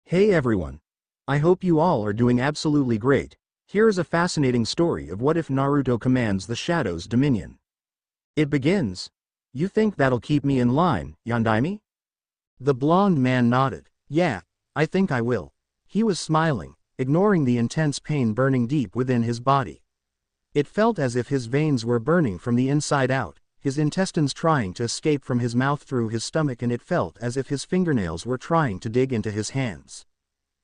Hey everyone. I hope you all are doing absolutely great. Here is a fascinating story of what if Naruto commands the Shadow's dominion. It begins. You think that'll keep me in line, Yondaime? The blonde man nodded. Yeah, I think I will. He was smiling, ignoring the intense pain burning deep within his body. It felt as if his veins were burning from the inside out, his intestines trying to escape from his mouth through his stomach, and it felt as if his fingernails were trying to dig into his hands.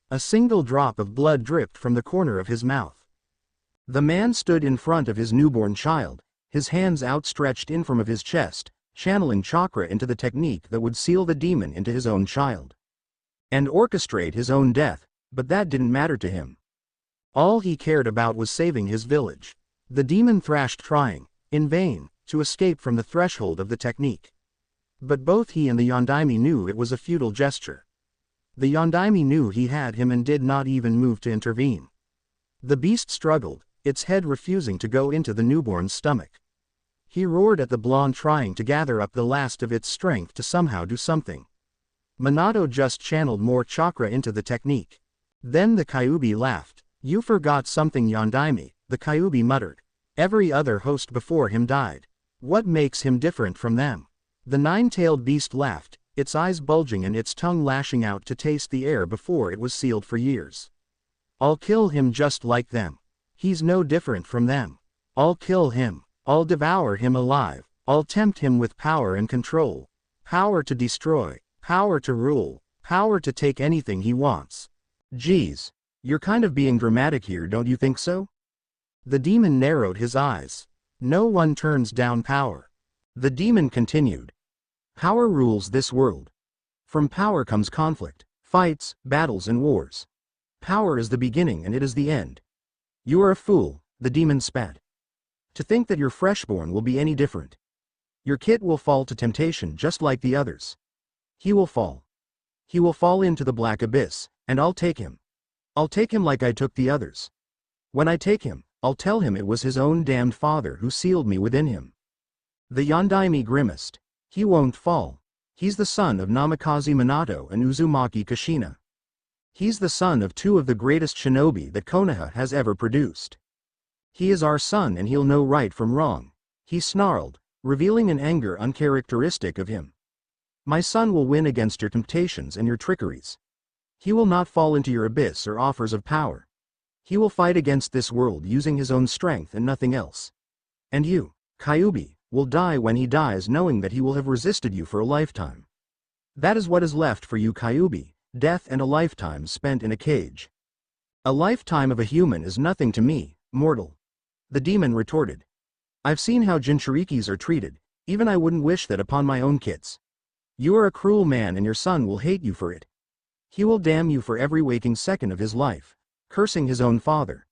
A single drop of blood dripped from the corner of his mouth. The man stood in front of his newborn child, his hands outstretched in front of his chest, channeling chakra into the technique that would seal the demon into his own child. And orchestrate his own death, but that didn't matter to him. All he cared about was saving his village. The demon thrashed, trying, in vain, to escape from the threshold of the technique. But both he and the Yondaime knew it was a futile gesture. The Yondaime knew he had him and did not even move to intervene. The beast struggled, its head refusing to go into the newborn's stomach. He roared at the blonde, trying to gather up the last of its strength to somehow do something. Minato just channeled more chakra into the technique. Then the Kyuubi laughed. You forgot something, Yondaime, the Kyuubi muttered. Every other host before him died. What makes him different from them? The nine-tailed beast laughed, its eyes bulging and its tongue lashing out to taste the air before it was sealed for years. I'll kill him just like them. He's no different from them. I'll kill him. I'll devour him alive. I'll tempt him with power and control. Power to destroy. Power to rule. Power to take anything he wants. Geez, you're kind of being dramatic here, don't you think so? The demon narrowed his eyes. No one turns down power. The demon continued. Power rules this world. From power comes conflict, fights, battles and wars. Power is the beginning and it is the end. You are a fool, the demon spat. To think that your freshborn will be any different. Your kid will fall to temptation just like the others. He will fall. He will fall into the black abyss, and I'll take him. I'll take him like I took the others. When I take him, I'll tell him it was his own damned father who sealed me within him. The Yondaime grimaced. He won't fall. He's the son of Namikaze Minato and Uzumaki Kushina. He's the son of two of the greatest shinobi that Konoha has ever produced. He is our son and he'll know right from wrong. He snarled, revealing an anger uncharacteristic of him. My son will win against your temptations and your trickeries. He will not fall into your abyss or offers of power. He will fight against this world using his own strength and nothing else. And you, Kyuubi, will die when he dies, knowing that he will have resisted you for a lifetime. That is what is left for you, Kyuubi, death and a lifetime spent in a cage. A lifetime of a human is nothing to me, mortal. The demon retorted. I've seen how Jinchurikis are treated, even I wouldn't wish that upon my own kids. You are a cruel man and your son will hate you for it. He will damn you for every waking second of his life, cursing his own father.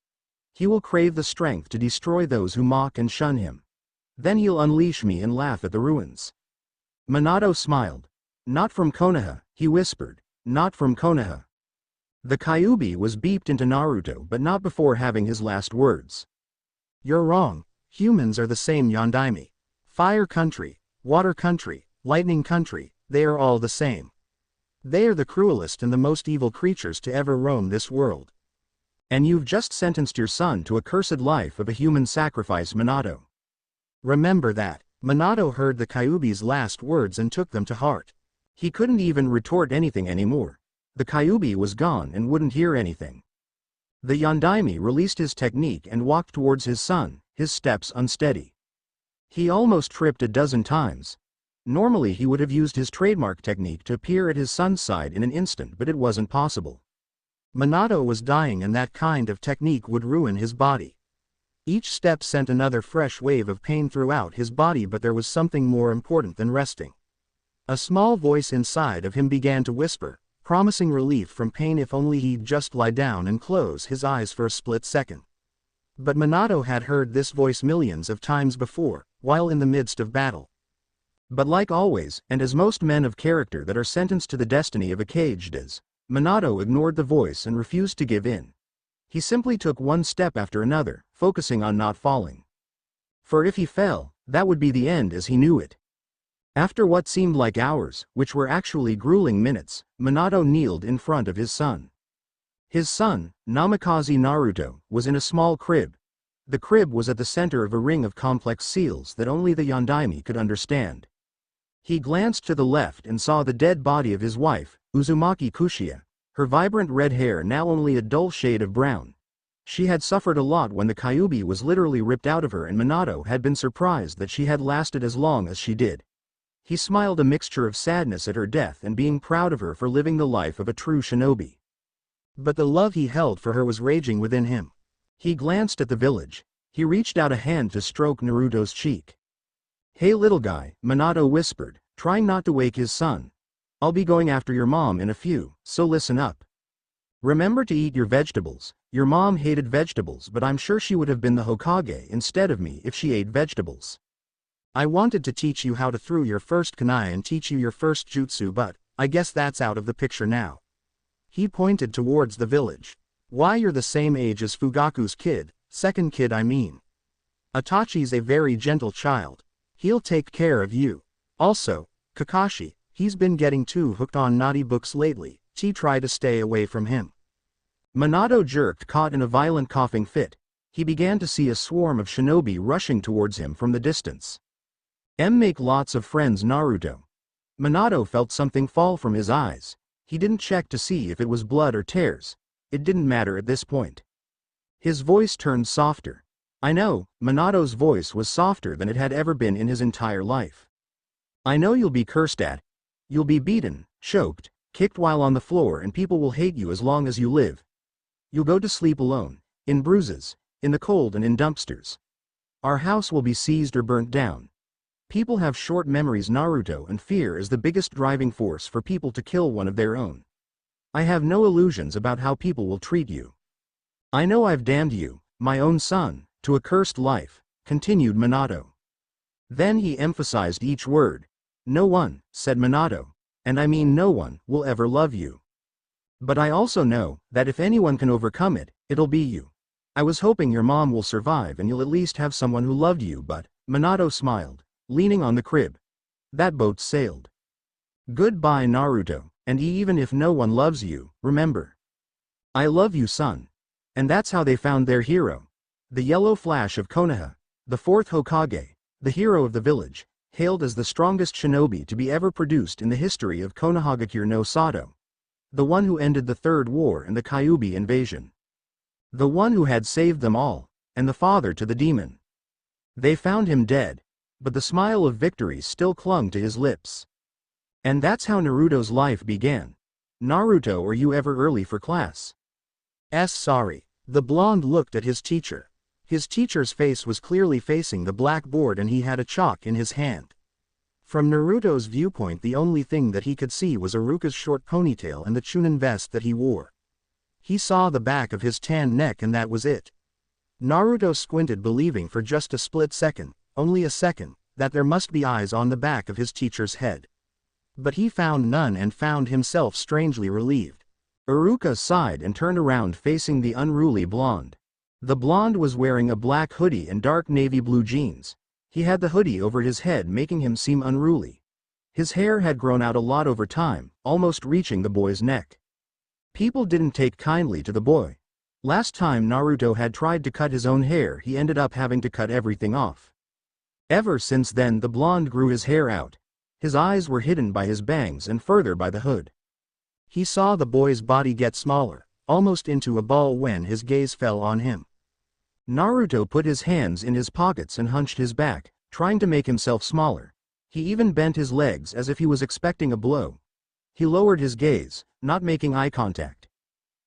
He will crave the strength to destroy those who mock and shun him. Then he'll unleash me and laugh at the ruins. Minato smiled. Not from Konoha, he whispered. Not from Konoha. The Kyuubi was beeped into Naruto, but not before having his last words. You're wrong. Humans are the same, Yondaime. Fire country, water country, lightning country, they are all the same. They are the cruelest and the most evil creatures to ever roam this world. And you've just sentenced your son to a cursed life of a human sacrifice, Minato. Remember that. Minato heard the Kyuubi's last words and took them to heart. He couldn't even retort anything anymore. The Kyuubi was gone and wouldn't hear anything. The Yondaime released his technique and walked towards his son, his steps unsteady. He almost tripped a dozen times. Normally he would have used his trademark technique to appear at his son's side in an instant, but it wasn't possible. Minato was dying and that kind of technique would ruin his body. Each step sent another fresh wave of pain throughout his body, but there was something more important than resting. A small voice inside of him began to whisper, promising relief from pain if only he'd just lie down and close his eyes for a split second. But Minato had heard this voice millions of times before, while in the midst of battle. But like always, and as most men of character that are sentenced to the destiny of a cage does, Minato ignored the voice and refused to give in. He simply took one step after another, focusing on not falling. For if he fell, that would be the end as he knew it. After what seemed like hours, which were actually grueling minutes, Minato kneeled in front of his son. His son, Namikaze Naruto, was in a small crib. The crib was at the center of a ring of complex seals that only the Yondaime could understand. He glanced to the left and saw the dead body of his wife, Uzumaki Kushia, her vibrant red hair now only a dull shade of brown. She had suffered a lot when the Kyuubi was literally ripped out of her, and Minato had been surprised that she had lasted as long as she did. He smiled, a mixture of sadness at her death and being proud of her for living the life of a true shinobi. But the love he held for her was raging within him. He glanced at the village. He reached out a hand to stroke Naruto's cheek. "Hey little guy," Minato whispered, trying not to wake his son. "I'll be going after your mom in a few, so listen up. Remember to eat your vegetables. Your mom hated vegetables, but I'm sure she would have been the Hokage instead of me if she ate vegetables. I wanted to teach you how to throw your first kunai and teach you your first jutsu, but I guess that's out of the picture now." He pointed towards the village. "Why, you're the same age as Fugaku's kid, second kid I mean. Itachi's a very gentle child. He'll take care of you. Also, Kakashi, he's been getting too hooked on naughty books lately, try to stay away from him." Minato jerked, caught in a violent coughing fit. He began to see a swarm of shinobi rushing towards him from the distance. Make lots of friends, Naruto." Minato felt something fall from his eyes. He didn't check to see if it was blood or tears. It didn't matter at this point. His voice turned softer. I know, Minato's voice was softer than it had ever been in his entire life. "I know you'll be cursed at. You'll be beaten, choked, kicked while on the floor, and people will hate you as long as you live. You'll go to sleep alone, in bruises, in the cold and in dumpsters. Our house will be seized or burnt down. People have short memories, Naruto, and fear is the biggest driving force for people to kill one of their own. I have no illusions about how people will treat you. I know I've damned you, my own son, to a cursed life," continued Minato. Then he emphasized each word. "No one," said Minato, "and I mean no one, will ever love you. But I also know that if anyone can overcome it, it'll be you. I was hoping your mom will survive and you'll at least have someone who loved you, but," Minato smiled, leaning on the crib, "that boat sailed. Goodbye, Naruto, and even if no one loves you, remember. I love you, son." And that's how they found their hero. The yellow flash of Konoha, the fourth Hokage, the hero of the village, hailed as the strongest shinobi to be ever produced in the history of Konohagakure no Sato. The one who ended the Third War and the Kyuubi invasion. The one who had saved them all, and the father to the demon. They found him dead, but the smile of victory still clung to his lips. And that's how Naruto's life began. "Naruto, are you ever early for class?" Sorry." The blonde looked at his teacher. His teacher's face was clearly facing the blackboard and he had a chalk in his hand. From Naruto's viewpoint, the only thing that he could see was Iruka's short ponytail and the Chunin vest that he wore. He saw the back of his tan neck and that was it. Naruto squinted, believing for just a split second, only a second, that there must be eyes on the back of his teacher's head. But he found none and found himself strangely relieved. Iruka sighed and turned around facing the unruly blonde. The blonde was wearing a black hoodie and dark navy blue jeans. He had the hoodie over his head, making him seem unruly. His hair had grown out a lot over time, almost reaching the boy's neck. People didn't take kindly to the boy. Last time Naruto had tried to cut his own hair, he ended up having to cut everything off. Ever since then, the blonde grew his hair out. His eyes were hidden by his bangs and further by the hood. He saw the boy's body get smaller, almost into a ball, when his gaze fell on him. Naruto put his hands in his pockets and hunched his back, trying to make himself smaller. He even bent his legs as if he was expecting a blow. He lowered his gaze, not making eye contact.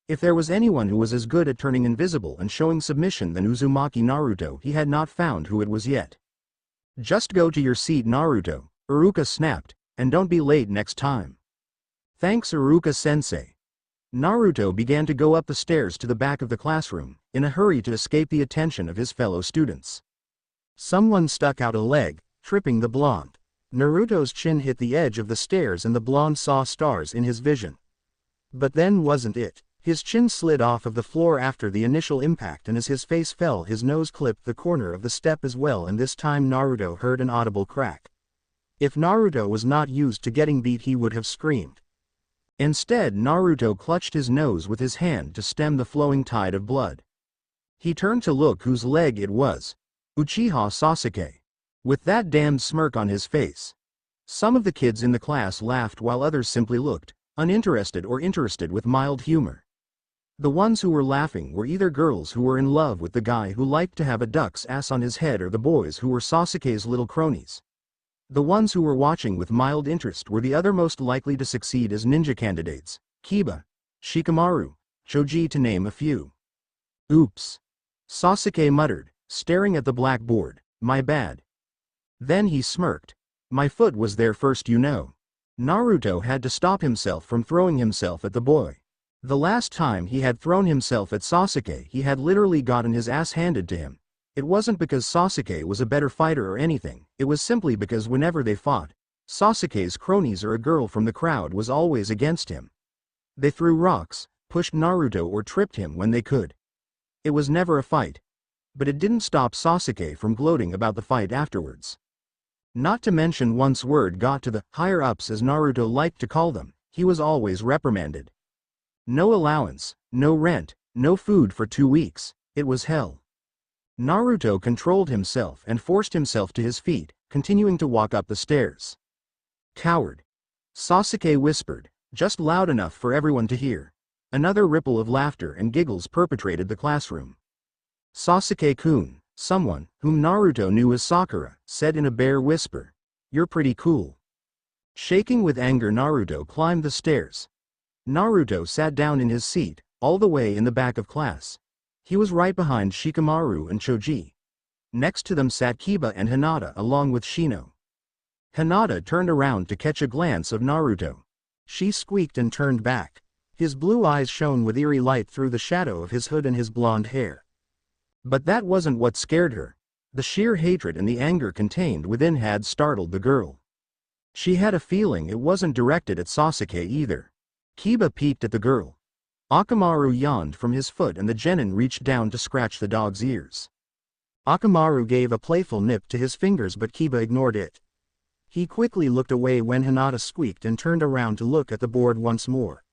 If there was anyone who was as good at turning invisible and showing submission than Uzumaki Naruto, he had not found who it was yet. "Just go to your seat, Naruto," Iruka snapped, "and don't be late next time." "Thanks, Iruka-sensei." Naruto began to go up the stairs to the back of the classroom, in a hurry to escape the attention of his fellow students. Someone stuck out a leg, tripping the blonde. Naruto's chin hit the edge of the stairs and the blonde saw stars in his vision. But then wasn't it? His chin slid off of the floor after the initial impact, and as his face fell, his nose clipped the corner of the step as well, and this time Naruto heard an audible crack. If Naruto was not used to getting beat, he would have screamed. Instead, Naruto clutched his nose with his hand to stem the flowing tide of blood. He turned to look whose leg it was. Uchiha Sasuke. With that damned smirk on his face. Some of the kids in the class laughed while others simply looked, uninterested or interested with mild humor. The ones who were laughing were either girls who were in love with the guy who liked to have a duck's ass on his head or the boys who were Sasuke's little cronies. The ones who were watching with mild interest were the other most likely to succeed as ninja candidates, Kiba, Shikamaru, Choji to name a few. Oops. Sasuke muttered, staring at the blackboard, my bad. Then he smirked. My foot was there first, you know. Naruto had to stop himself from throwing himself at the boy. The last time he had thrown himself at Sasuke, he had literally gotten his ass handed to him. It wasn't because Sasuke was a better fighter or anything, it was simply because whenever they fought, Sasuke's cronies or a girl from the crowd was always against him. They threw rocks, pushed Naruto or tripped him when they could. It was never a fight. But it didn't stop Sasuke from gloating about the fight afterwards. Not to mention once word got to the higher-ups, as Naruto liked to call them, he was always reprimanded. No allowance, no rent, no food for 2 weeks, it was hell. Naruto controlled himself and forced himself to his feet, continuing to walk up the stairs. Coward. Sasuke whispered, just loud enough for everyone to hear. Another ripple of laughter and giggles perpetrated the classroom. Sasuke-kun, someone, whom Naruto knew as Sakura, said in a bare whisper, you're pretty cool. Shaking with anger, Naruto climbed the stairs. Naruto sat down in his seat, all the way in the back of class. He was right behind Shikamaru and Choji. Next to them sat Kiba and Hinata along with Shino. Hinata turned around to catch a glance of Naruto. She squeaked and turned back. His blue eyes shone with eerie light through the shadow of his hood and his blonde hair. But that wasn't what scared her. The sheer hatred and the anger contained within had startled the girl. She had a feeling it wasn't directed at Sasuke either. Kiba peeked at the girl. Akamaru yawned from his foot and the genin reached down to scratch the dog's ears. Akamaru gave a playful nip to his fingers, but Kiba ignored it. He quickly looked away when Hinata squeaked and turned around to look at the board once more.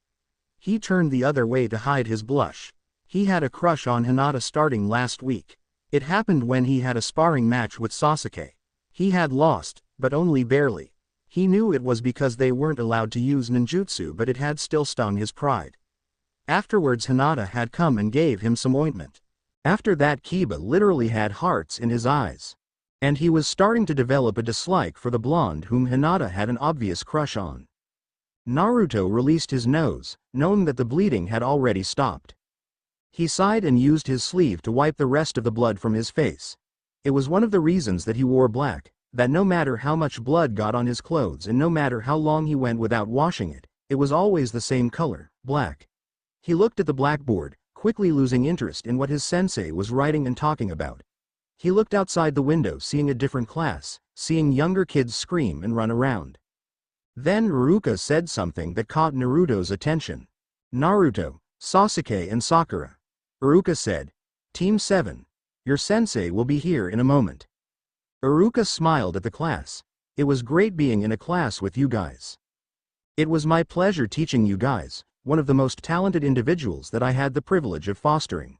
He turned the other way to hide his blush. He had a crush on Hinata starting last week. It happened when he had a sparring match with Sasuke. He had lost, but only barely. He knew it was because they weren't allowed to use ninjutsu, but it had still stung his pride. Afterwards Hinata had come and gave him some ointment. After that Kiba literally had hearts in his eyes. And he was starting to develop a dislike for the blonde whom Hinata had an obvious crush on. Naruto released his nose, knowing that the bleeding had already stopped. He sighed and used his sleeve to wipe the rest of the blood from his face. It was one of the reasons that he wore black, that no matter how much blood got on his clothes and no matter how long he went without washing it, it was always the same color, black. He looked at the blackboard, quickly losing interest in what his sensei was writing and talking about. He looked outside the window, seeing a different class, seeing younger kids scream and run around. Then Iruka said something that caught Naruto's attention. Naruto, Sasuke and Sakura. Iruka said, Team 7. Your sensei will be here in a moment. Iruka smiled at the class. It was great being in a class with you guys. It was my pleasure teaching you guys, one of the most talented individuals that I had the privilege of fostering.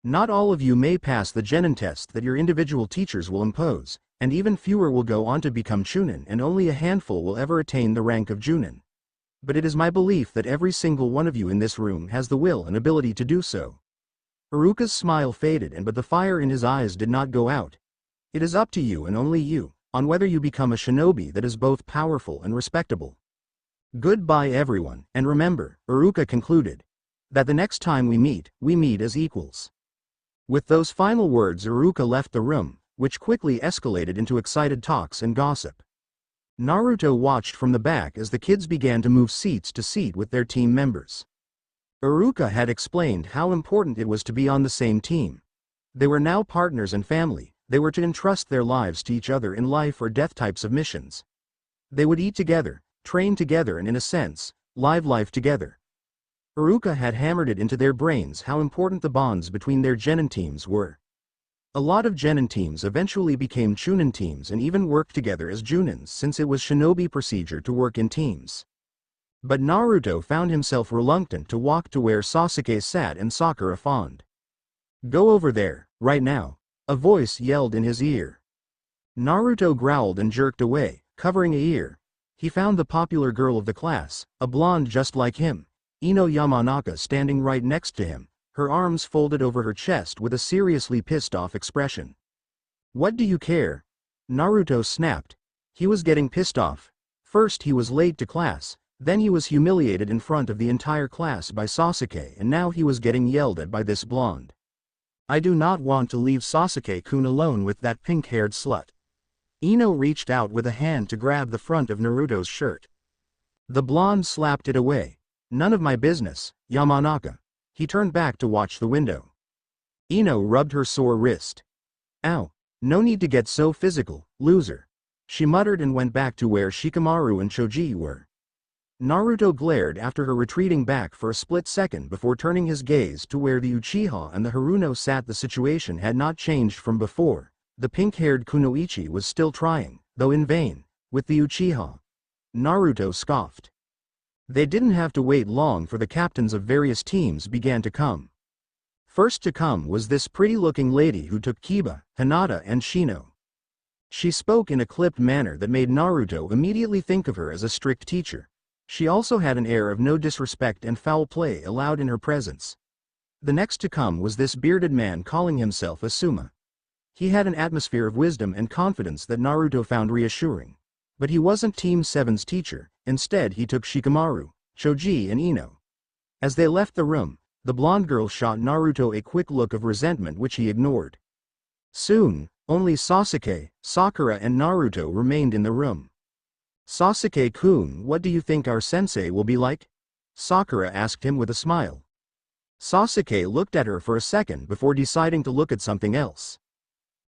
Not all of you may pass the genin test that your individual teachers will impose, and even fewer will go on to become chunin, and only a handful will ever attain the rank of junin. But it is my belief that every single one of you in this room has the will and ability to do so. Iruka's smile faded, but the fire in his eyes did not go out. It is up to you and only you, on whether you become a shinobi that is both powerful and respectable. Goodbye everyone, and remember, Iruka concluded, that the next time we meet as equals. With those final words Iruka left the room, which quickly escalated into excited talks and gossip. Naruto watched from the back as the kids began to move seats to seat with their team members. Iruka had explained how important it was to be on the same team. They were now partners and family. They were to entrust their lives to each other in life or death types of missions. They would eat together, train together and in a sense, live life together. Iruka had hammered it into their brains how important the bonds between their genin teams were. A lot of genin teams eventually became chunin teams and even worked together as junins since it was shinobi procedure to work in teams. But Naruto found himself reluctant to walk to where Sasuke sat and Sakura fawned. "Go over there, right now," a voice yelled in his ear. Naruto growled and jerked away, covering a ear. He found the popular girl of the class, a blonde just like him, Ino Yamanaka, standing right next to him, her arms folded over her chest with a seriously pissed-off expression. "What do you care?" Naruto snapped. He was getting pissed off. First he was late to class, then he was humiliated in front of the entire class by Sasuke, and now he was getting yelled at by this blonde. "I do not want to leave Sasuke-kun alone with that pink-haired slut." Ino reached out with a hand to grab the front of Naruto's shirt. The blonde slapped it away. "None of my business, Yamanaka." He turned back to watch the window. Ino rubbed her sore wrist. "Ow, no need to get so physical, loser," she muttered and went back to where Shikamaru and Choji were. Naruto glared after her, retreating back for a split second before turning his gaze to where the Uchiha and the Haruno sat. The situation had not changed from before. The pink-haired Kunoichi was still trying, though in vain, with the Uchiha. Naruto scoffed. They didn't have to wait long for the captains of various teams began to come. First to come was this pretty-looking lady who took Kiba, Hinata and Shino. She spoke in a clipped manner that made Naruto immediately think of her as a strict teacher. She also had an air of no disrespect and foul play allowed in her presence. The next to come was this bearded man calling himself Asuma. He had an atmosphere of wisdom and confidence that Naruto found reassuring. But he wasn't Team 7's teacher, instead he took Shikamaru, Choji and Ino. As they left the room, the blonde girl shot Naruto a quick look of resentment which he ignored. Soon, only Sasuke, Sakura and Naruto remained in the room. "Sasuke-kun, what do you think our sensei will be like?" Sakura asked him with a smile. Sasuke looked at her for a second before deciding to look at something else.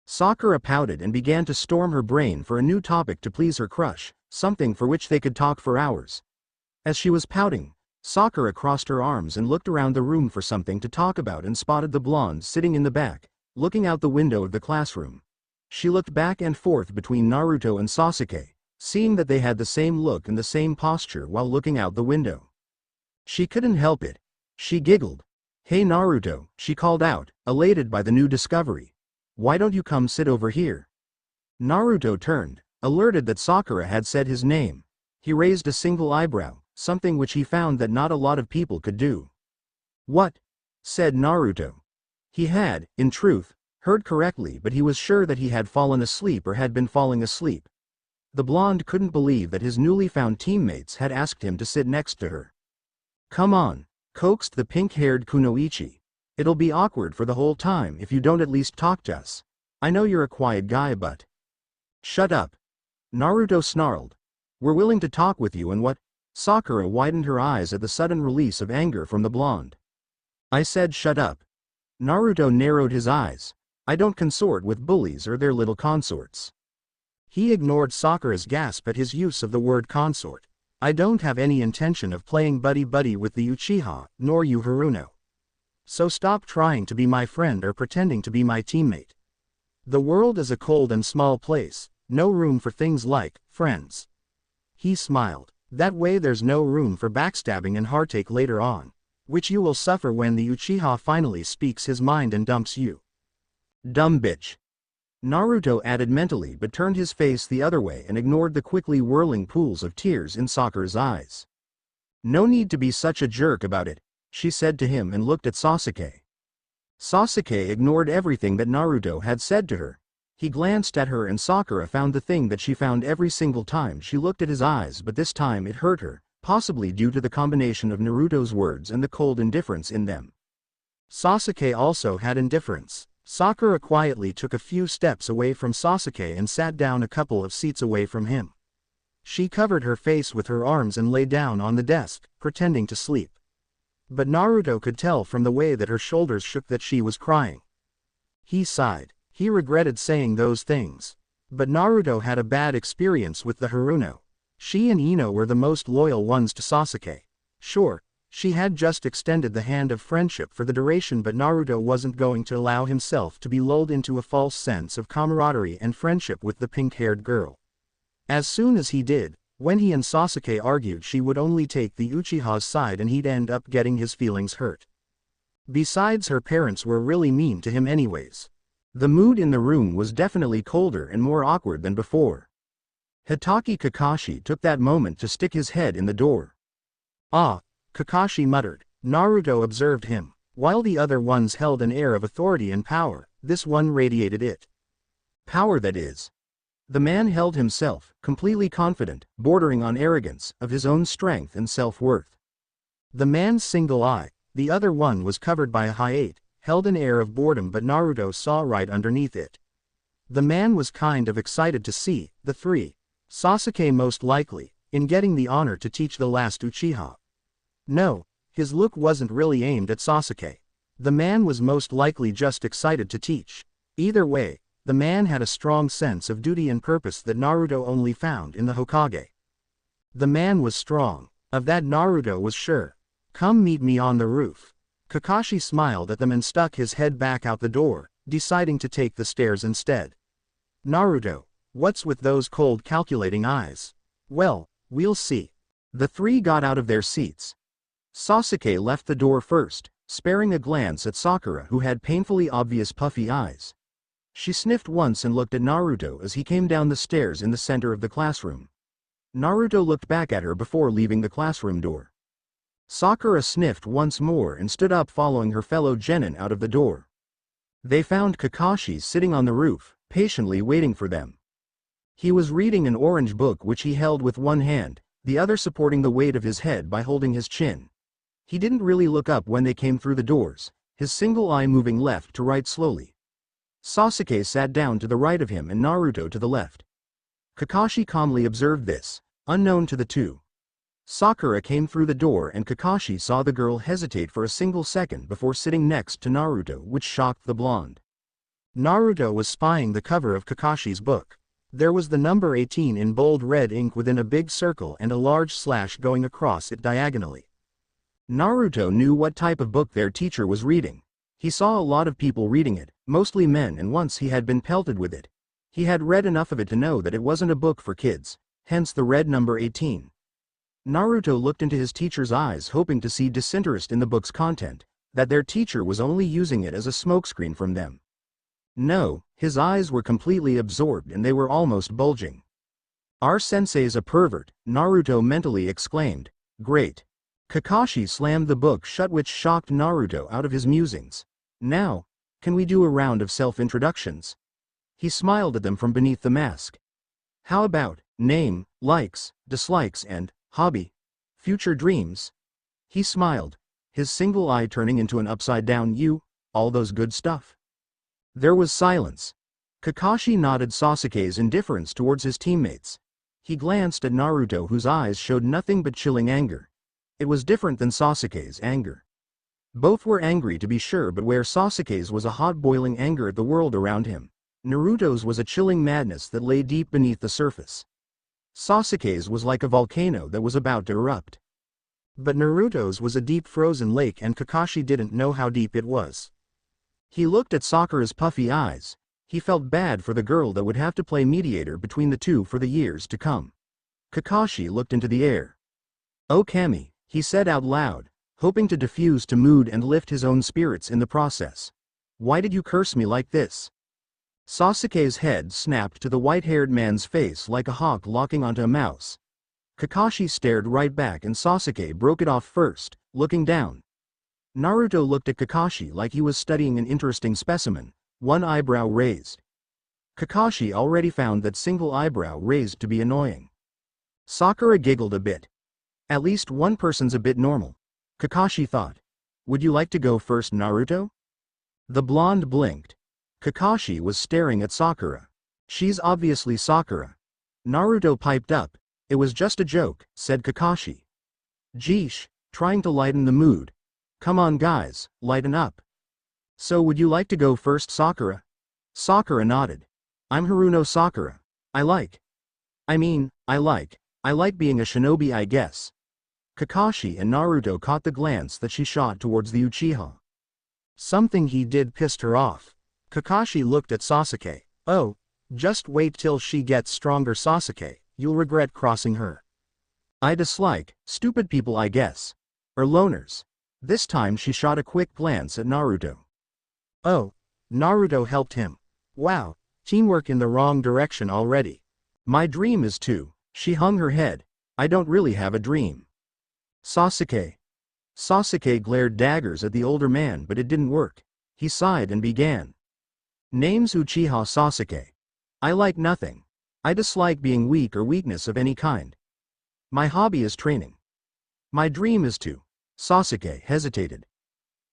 Sakura pouted and began to storm her brain for a new topic to please her crush, something for which they could talk for hours. As she was pouting, Sakura crossed her arms and looked around the room for something to talk about and spotted the blonde sitting in the back, looking out the window of the classroom. She looked back and forth between Naruto and Sasuke, seeing that they had the same look and the same posture while looking out the window. She couldn't help it. She giggled. "Hey Naruto," she called out, elated by the new discovery. "Why don't you come sit over here?" Naruto turned, alerted that Sakura had said his name. He raised a single eyebrow, something which he found that not a lot of people could do. "What?" said Naruto. He had, in truth, heard correctly, but he was sure that he had fallen asleep or had been falling asleep. The blonde couldn't believe that his newly found teammates had asked him to sit next to her. "Come on," coaxed the pink-haired Kunoichi. "It'll be awkward for the whole time if you don't at least talk to us. I know you're a quiet guy but—" "Shut up," Naruto snarled. "We're willing to talk with you and what?" Sakura widened her eyes at the sudden release of anger from the blonde. "I said shut up." Naruto narrowed his eyes. "I don't consort with bullies or their little consorts." He ignored Sakura's gasp at his use of the word consort. "I don't have any intention of playing buddy-buddy with the Uchiha, nor you Haruno. So stop trying to be my friend or pretending to be my teammate. The world is a cold and small place, no room for things like friends." He smiled. "That way there's no room for backstabbing and heartache later on, which you will suffer when the Uchiha finally speaks his mind and dumps you." "Dumb bitch," Naruto added mentally, but turned his face the other way and ignored the quickly whirling pools of tears in Sakura's eyes. "No need to be such a jerk about it," she said to him and looked at Sasuke. Sasuke ignored everything that Naruto had said to her. He glanced at her and Sakura found the thing that she found every single time she looked at his eyes, but this time it hurt her, possibly due to the combination of Naruto's words and the cold indifference in them. Sasuke also had indifference. Sakura quietly took a few steps away from Sasuke and sat down a couple of seats away from him. She covered her face with her arms and lay down on the desk, pretending to sleep. But Naruto could tell from the way that her shoulders shook that she was crying. He sighed. He regretted saying those things. But Naruto had a bad experience with the Haruno. She and Ino were the most loyal ones to Sasuke. Sure, She had just extended the hand of friendship for the duration, but Naruto wasn't going to allow himself to be lulled into a false sense of camaraderie and friendship with the pink-haired girl. As soon as he did, when he and Sasuke argued, she would only take the Uchiha's side and he'd end up getting his feelings hurt. Besides, her parents were really mean to him anyways. The mood in the room was definitely colder and more awkward than before. Hitaki Kakashi took that moment to stick his head in the door. "Ah," Kakashi muttered. Naruto observed him. While the other ones held an air of authority and power, this one radiated it. Power, that is. The man held himself, completely confident, bordering on arrogance, of his own strength and self-worth. The man's single eye, the other one was covered by a hiatus, held an air of boredom, but Naruto saw right underneath it. The man was kind of excited to see the three. Sasuke most likely, in getting the honor to teach the last Uchiha. No, his look wasn't really aimed at Sasuke. The man was most likely just excited to teach. Either way, the man had a strong sense of duty and purpose that Naruto only found in the Hokage. The man was strong. Of that Naruto was sure. "Come meet me on the roof." Kakashi smiled at them and stuck his head back out the door, deciding to take the stairs instead. "Naruto, what's with those cold, calculating eyes?" "Well, we'll see." The three got out of their seats. Sasuke left the door first, sparing a glance at Sakura, who had painfully obvious puffy eyes. She sniffed once and looked at Naruto as he came down the stairs in the center of the classroom. Naruto looked back at her before leaving the classroom door. Sakura sniffed once more and stood up, following her fellow genin out of the door. They found Kakashi sitting on the roof, patiently waiting for them. He was reading an orange book which he held with one hand, the other supporting the weight of his head by holding his chin. He didn't really look up when they came through the doors, his single eye moving left to right slowly. Sasuke sat down to the right of him and Naruto to the left. Kakashi calmly observed this, unknown to the two. Sakura came through the door and Kakashi saw the girl hesitate for a single second before sitting next to Naruto, which shocked the blonde. Naruto was spying the cover of Kakashi's book. There was the number 18 in bold red ink within a big circle and a large slash going across it diagonally. Naruto knew what type of book their teacher was reading. He saw a lot of people reading it, mostly men, and once he had been pelted with it. He had read enough of it to know that it wasn't a book for kids, hence the red number 18. Naruto looked into his teacher's eyes, hoping to see disinterest in the book's content, that their teacher was only using it as a smokescreen from them. No, his eyes were completely absorbed and they were almost bulging. "Our sensei's a pervert," Naruto mentally exclaimed. "Great." Kakashi slammed the book shut, which shocked Naruto out of his musings. "Now, can we do a round of self-introductions?" He smiled at them from beneath the mask. "How about name, likes, dislikes, and hobby, future dreams?" He smiled, his single eye turning into an upside-down U, all those good stuff. There was silence. Kakashi nodded Sasuke's indifference towards his teammates. He glanced at Naruto, whose eyes showed nothing but chilling anger. It was different than Sasuke's anger. Both were angry to be sure, but where Sasuke's was a hot boiling anger at the world around him, Naruto's was a chilling madness that lay deep beneath the surface. Sasuke's was like a volcano that was about to erupt. But Naruto's was a deep frozen lake, and Kakashi didn't know how deep it was. He looked at Sakura's puffy eyes. He felt bad for the girl that would have to play mediator between the two for the years to come. Kakashi looked into the air. "Oh Kami," he said out loud, hoping to diffuse to mood and lift his own spirits in the process. "Why did you curse me like this?" Sasuke's head snapped to the white-haired man's face like a hawk locking onto a mouse. Kakashi stared right back and Sasuke broke it off first, looking down. Naruto looked at Kakashi like he was studying an interesting specimen, one eyebrow raised. Kakashi already found that single eyebrow raised to be annoying. Sakura giggled a bit. At least one person's a bit normal, Kakashi thought. "Would you like to go first, Naruto?" The blonde blinked. Kakashi was staring at Sakura. "She's obviously Sakura." Naruto piped up. "It was just a joke," said Kakashi. "Jeesh," trying to lighten the mood. "Come on guys, lighten up." "So would you like to go first, Sakura?" Sakura nodded. "I'm Haruno Sakura. I like being a shinobi, I guess." Kakashi and Naruto caught the glance that she shot towards the Uchiha. Something he did pissed her off. Kakashi looked at Sasuke. Oh, just wait till she gets stronger, Sasuke, you'll regret crossing her. I dislike stupid people, I guess. Or loners. This time she shot a quick glance at Naruto. Oh, Naruto helped him. Wow, teamwork in the wrong direction already. My dream is to. She hung her head. I don't really have a dream. Sasuke. Sasuke glared daggers at the older man, but it didn't work. He sighed and began. Name's Uchiha Sasuke. I like nothing. I dislike being weak or weakness of any kind. My hobby is training. My dream is to. Sasuke hesitated.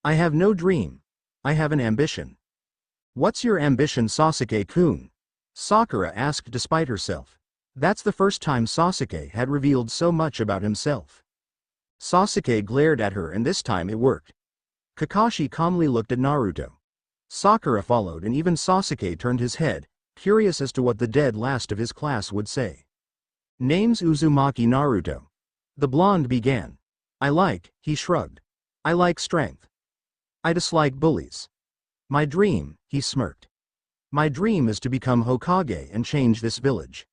I have no dream. I have an ambition. What's your ambition, Sasuke-kun? Sakura asked despite herself. That's the first time Sasuke had revealed so much about himself. Sasuke glared at her, and this time it worked. Kakashi calmly looked at Naruto. Sakura followed, and even Sasuke turned his head, curious as to what the dead last of his class would say. Name's Uzumaki Naruto. The blonde began. He shrugged. I like strength. I dislike bullies. My dream, he smirked. My dream is to become Hokage and change this village.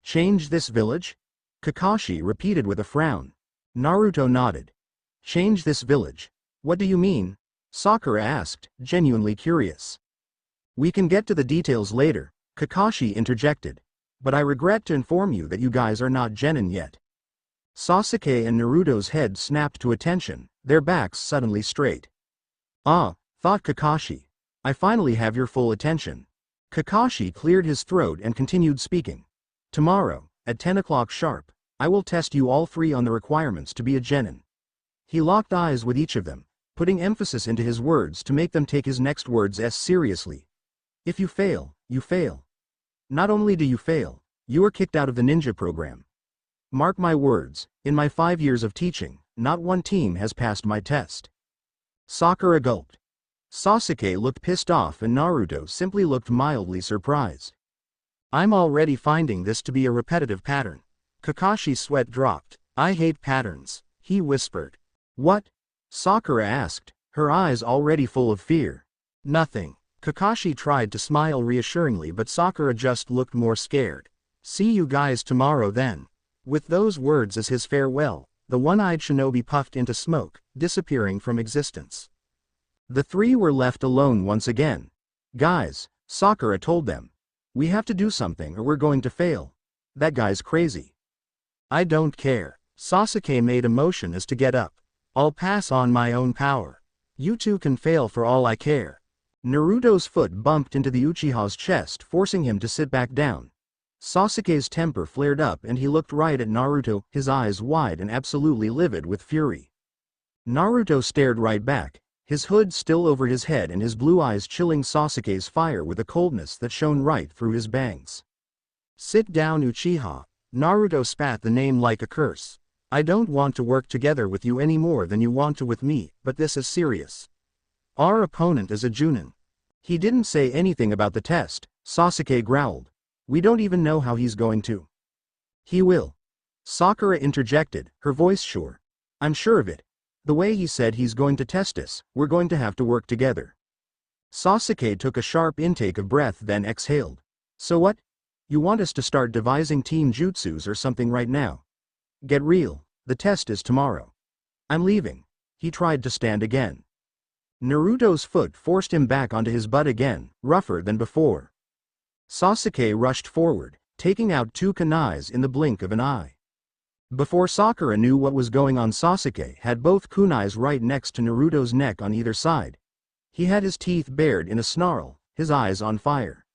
Change this village? Kakashi repeated with a frown. Naruto nodded. Change this village. What do you mean? Sakura asked, genuinely curious. We can get to the details later, Kakashi interjected. But I regret to inform you that you guys are not genin yet. Sasuke and Naruto's heads snapped to attention, their backs suddenly straight. Ah, thought Kakashi. I finally have your full attention. Kakashi cleared his throat and continued speaking. Tomorrow, at 10 o'clock sharp, I will test you all three on the requirements to be a genin. He locked eyes with each of them, putting emphasis into his words to make them take his next words seriously. If you fail, you fail. Not only do you fail, you are kicked out of the ninja program. Mark my words, in my 5 years of teaching, not one team has passed my test. Sakura gulped. Sasuke looked pissed off and Naruto simply looked mildly surprised. I'm already finding this to be a repetitive pattern. Kakashi's sweat dropped. I hate patterns, he whispered. What? Sakura asked, her eyes already full of fear. Nothing. Kakashi tried to smile reassuringly, but Sakura just looked more scared. See you guys tomorrow then. With those words as his farewell, the one-eyed shinobi puffed into smoke, disappearing from existence. The three were left alone once again. Guys, Sakura told them. We have to do something or we're going to fail. That guy's crazy. I don't care. Sasuke made a motion as to get up. I'll pass on my own power. You two can fail for all I care. Naruto's foot bumped into the Uchiha's chest, forcing him to sit back down. Sasuke's temper flared up and he looked right at Naruto, his eyes wide and absolutely livid with fury. Naruto stared right back, his hood still over his head and his blue eyes chilling Sasuke's fire with a coldness that shone right through his bangs. Sit down, Uchiha. Naruto spat the name like a curse. I don't want to work together with you any more than you want to with me, but this is serious. Our opponent is a Junin. He didn't say anything about the test, Sasuke growled. We don't even know how he's going to. He will. Sakura interjected, her voice sure. I'm sure of it. The way he said he's going to test us, we're going to have to work together. Sasuke took a sharp intake of breath then exhaled. So what? You want us to start devising team jutsus or something right now? Get real, the test is tomorrow. I'm leaving. He tried to stand again. Naruto's foot forced him back onto his butt again, rougher than before. Sasuke rushed forward, taking out 2 kunais in the blink of an eye. Before Sakura knew what was going on, Sasuke had both kunais right next to Naruto's neck on either side. He had his teeth bared in a snarl, his eyes on fire.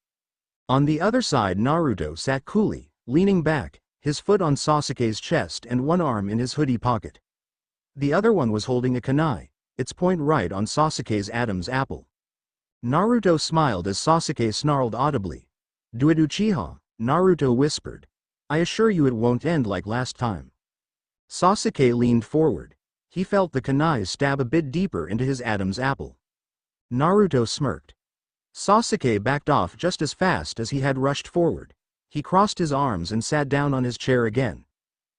On the other side, Naruto sat coolly, leaning back, his foot on Sasuke's chest and one arm in his hoodie pocket. The other one was holding a kunai, its point right on Sasuke's Adam's apple. Naruto smiled as Sasuke snarled audibly. Do it, Uchiha, Naruto whispered. I assure you it won't end like last time. Sasuke leaned forward. He felt the kunai stab a bit deeper into his Adam's apple. Naruto smirked. Sasuke backed off just as fast as he had rushed forward. He crossed his arms and sat down on his chair again.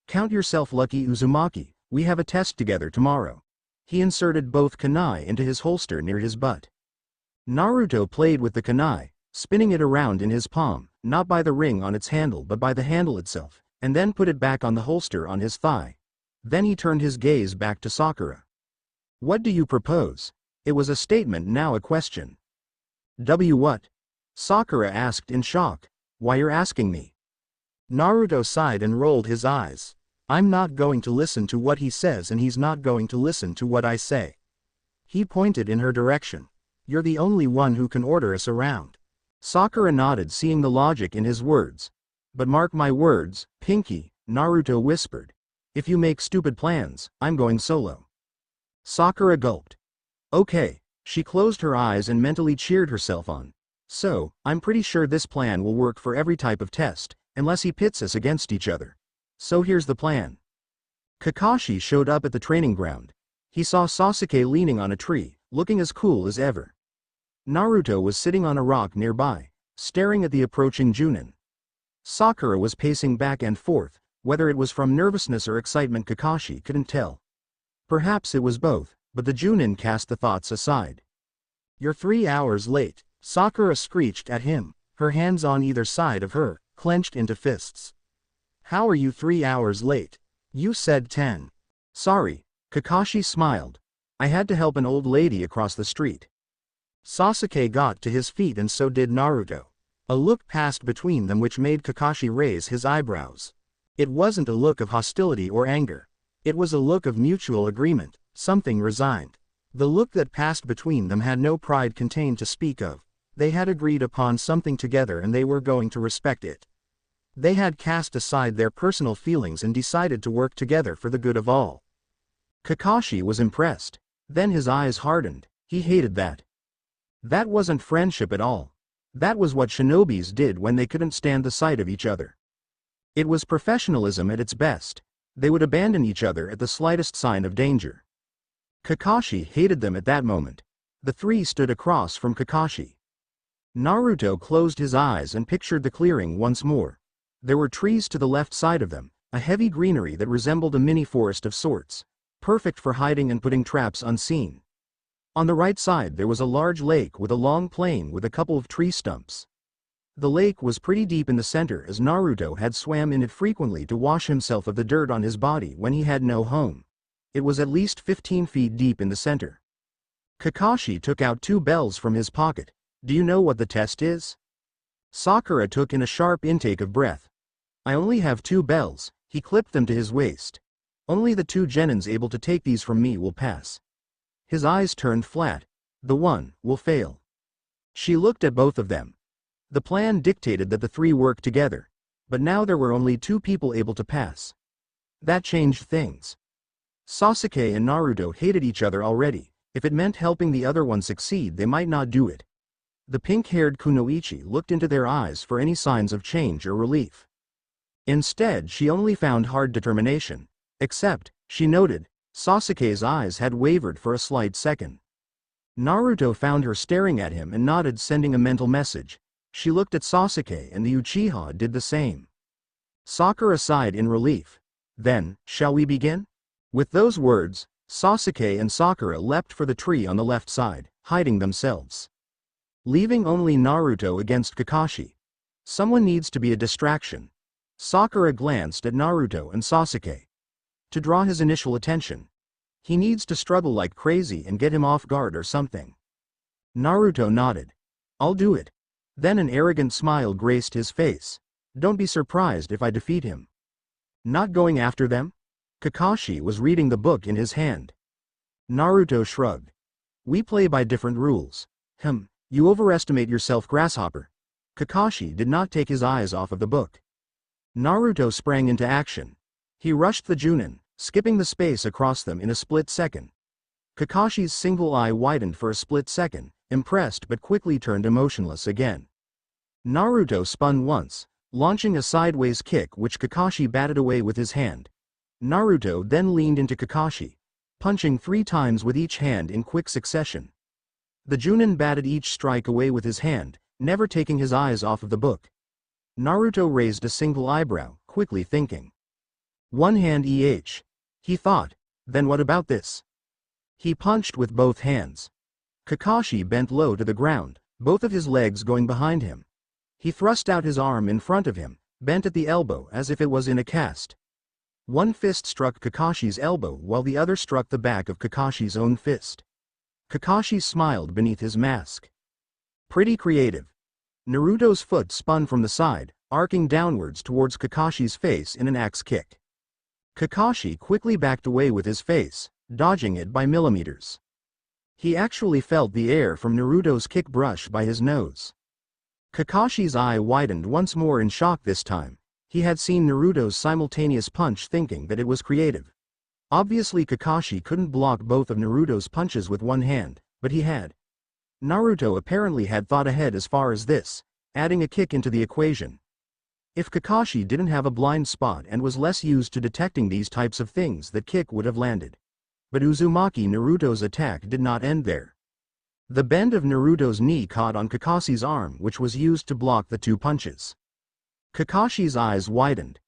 Count yourself lucky, Uzumaki, We have a test together tomorrow. He inserted both kunai into his holster near his butt. Naruto played with the kunai, spinning it around in his palm, not by the ring on its handle but by the handle itself, and then put it back on the holster on his thigh. Then he turned his gaze back to Sakura. What do you propose? It was a statement, now a question. What? Sakura asked in shock. Why you're asking me? Naruto sighed and rolled his eyes. I'm not going to listen to what he says and he's not going to listen to what I say. He pointed in her direction. You're the only one who can order us around. Sakura nodded, seeing the logic in his words. But mark my words, Pinky, Naruto whispered. If you make stupid plans, I'm going solo. Sakura gulped. Okay, she closed her eyes and mentally cheered herself on. So, I'm pretty sure this plan will work for every type of test, unless he pits us against each other. So here's the plan. Kakashi showed up at the training ground. He saw Sasuke leaning on a tree, looking as cool as ever. Naruto was sitting on a rock nearby, staring at the approaching Junin. Sakura was pacing back and forth, whether it was from nervousness or excitement Kakashi couldn't tell. Perhaps it was both, but the Junin cast the thoughts aside. You're 3 hours late, Sakura screeched at him, her hands on either side of her, clenched into fists. How are you 3 hours late? You said 10. Sorry, Kakashi smiled. I had to help an old lady across the street. Sasuke got to his feet and so did Naruto. A look passed between them which made Kakashi raise his eyebrows. It wasn't a look of hostility or anger. It was a look of mutual agreement, something resigned. The look that passed between them had no pride contained to speak of. They had agreed upon something together and they were going to respect it. They had cast aside their personal feelings and decided to work together for the good of all. Kakashi was impressed. Then his eyes hardened. He hated that. That wasn't friendship at all. That was what shinobis did when they couldn't stand the sight of each other. It was professionalism at its best. They would abandon each other at the slightest sign of danger. Kakashi hated them at that moment. The three stood across from Kakashi. Naruto closed his eyes and pictured the clearing once more. There were trees to the left side of them, a heavy greenery that resembled a mini forest of sorts, perfect for hiding and putting traps unseen. On the right side there was a large lake with a long plain with a couple of tree stumps. The lake was pretty deep in the center as Naruto had swam in it frequently to wash himself of the dirt on his body when he had no home. It was at least 15 feet deep in the center. Kakashi took out 2 bells from his pocket. Do you know what the test is? Sakura took in a sharp intake of breath. I only have 2 bells, he clipped them to his waist. Only the 2 genins able to take these from me will pass. His eyes turned flat. The one will fail. She looked at both of them. The plan dictated that the 3 work together. But now there were only 2 people able to pass. That changed things. Sasuke and Naruto hated each other already. If it meant helping the other one succeed, they might not do it. The pink-haired Kunoichi looked into their eyes for any signs of change or relief. Instead, she only found hard determination. Except, she noted, Sasuke's eyes had wavered for a slight second. Naruto found her staring at him and nodded, sending a mental message. She looked at Sasuke and the Uchiha did the same. Sakura sighed in relief. Then, shall we begin? With those words, Sasuke and Sakura leapt for the tree on the left side, hiding themselves. Leaving only Naruto against Kakashi. Someone needs to be a distraction. Sakura glanced at Naruto and Sasuke. To draw his initial attention. He needs to struggle like crazy and get him off guard or something. Naruto nodded. I'll do it. Then an arrogant smile graced his face. Don't be surprised if I defeat him. Not going after them? Kakashi was reading the book in his hand. Naruto shrugged. We play by different rules. You overestimate yourself, grasshopper. Kakashi did not take his eyes off of the book. Naruto sprang into action. He rushed the Junin, skipping the space across them in a split second. Kakashi's single eye widened for a split second, impressed but quickly turned emotionless again. Naruto spun once, launching a sideways kick which Kakashi batted away with his hand. Naruto then leaned into Kakashi, punching 3 times with each hand in quick succession. The Junin batted each strike away with his hand, never taking his eyes off of the book. Naruto raised a single eyebrow, quickly thinking. One hand each. He thought, Then what about this? He punched with both hands. Kakashi bent low to the ground, both of his legs going behind him. He thrust out his arm in front of him, bent at the elbow as if it was in a cast. One fist struck Kakashi's elbow while the other struck the back of Kakashi's own fist. Kakashi smiled beneath his mask. Pretty creative. Naruto's foot spun from the side, arcing downwards towards Kakashi's face in an axe kick. Kakashi quickly backed away with his face, dodging it by millimeters. He actually felt the air from Naruto's kick brush by his nose. Kakashi's eye widened once more in shock this time. He had seen Naruto's simultaneous punch thinking that it was creative. Obviously Kakashi couldn't block both of Naruto's punches with one hand, but he had. Naruto apparently had thought ahead as far as this, adding a kick into the equation. If Kakashi didn't have a blind spot and was less used to detecting these types of things, that kick would have landed. But Uzumaki Naruto's attack did not end there. The bend of Naruto's knee caught on Kakashi's arm, which was used to block the two punches. Kakashi's eyes widened.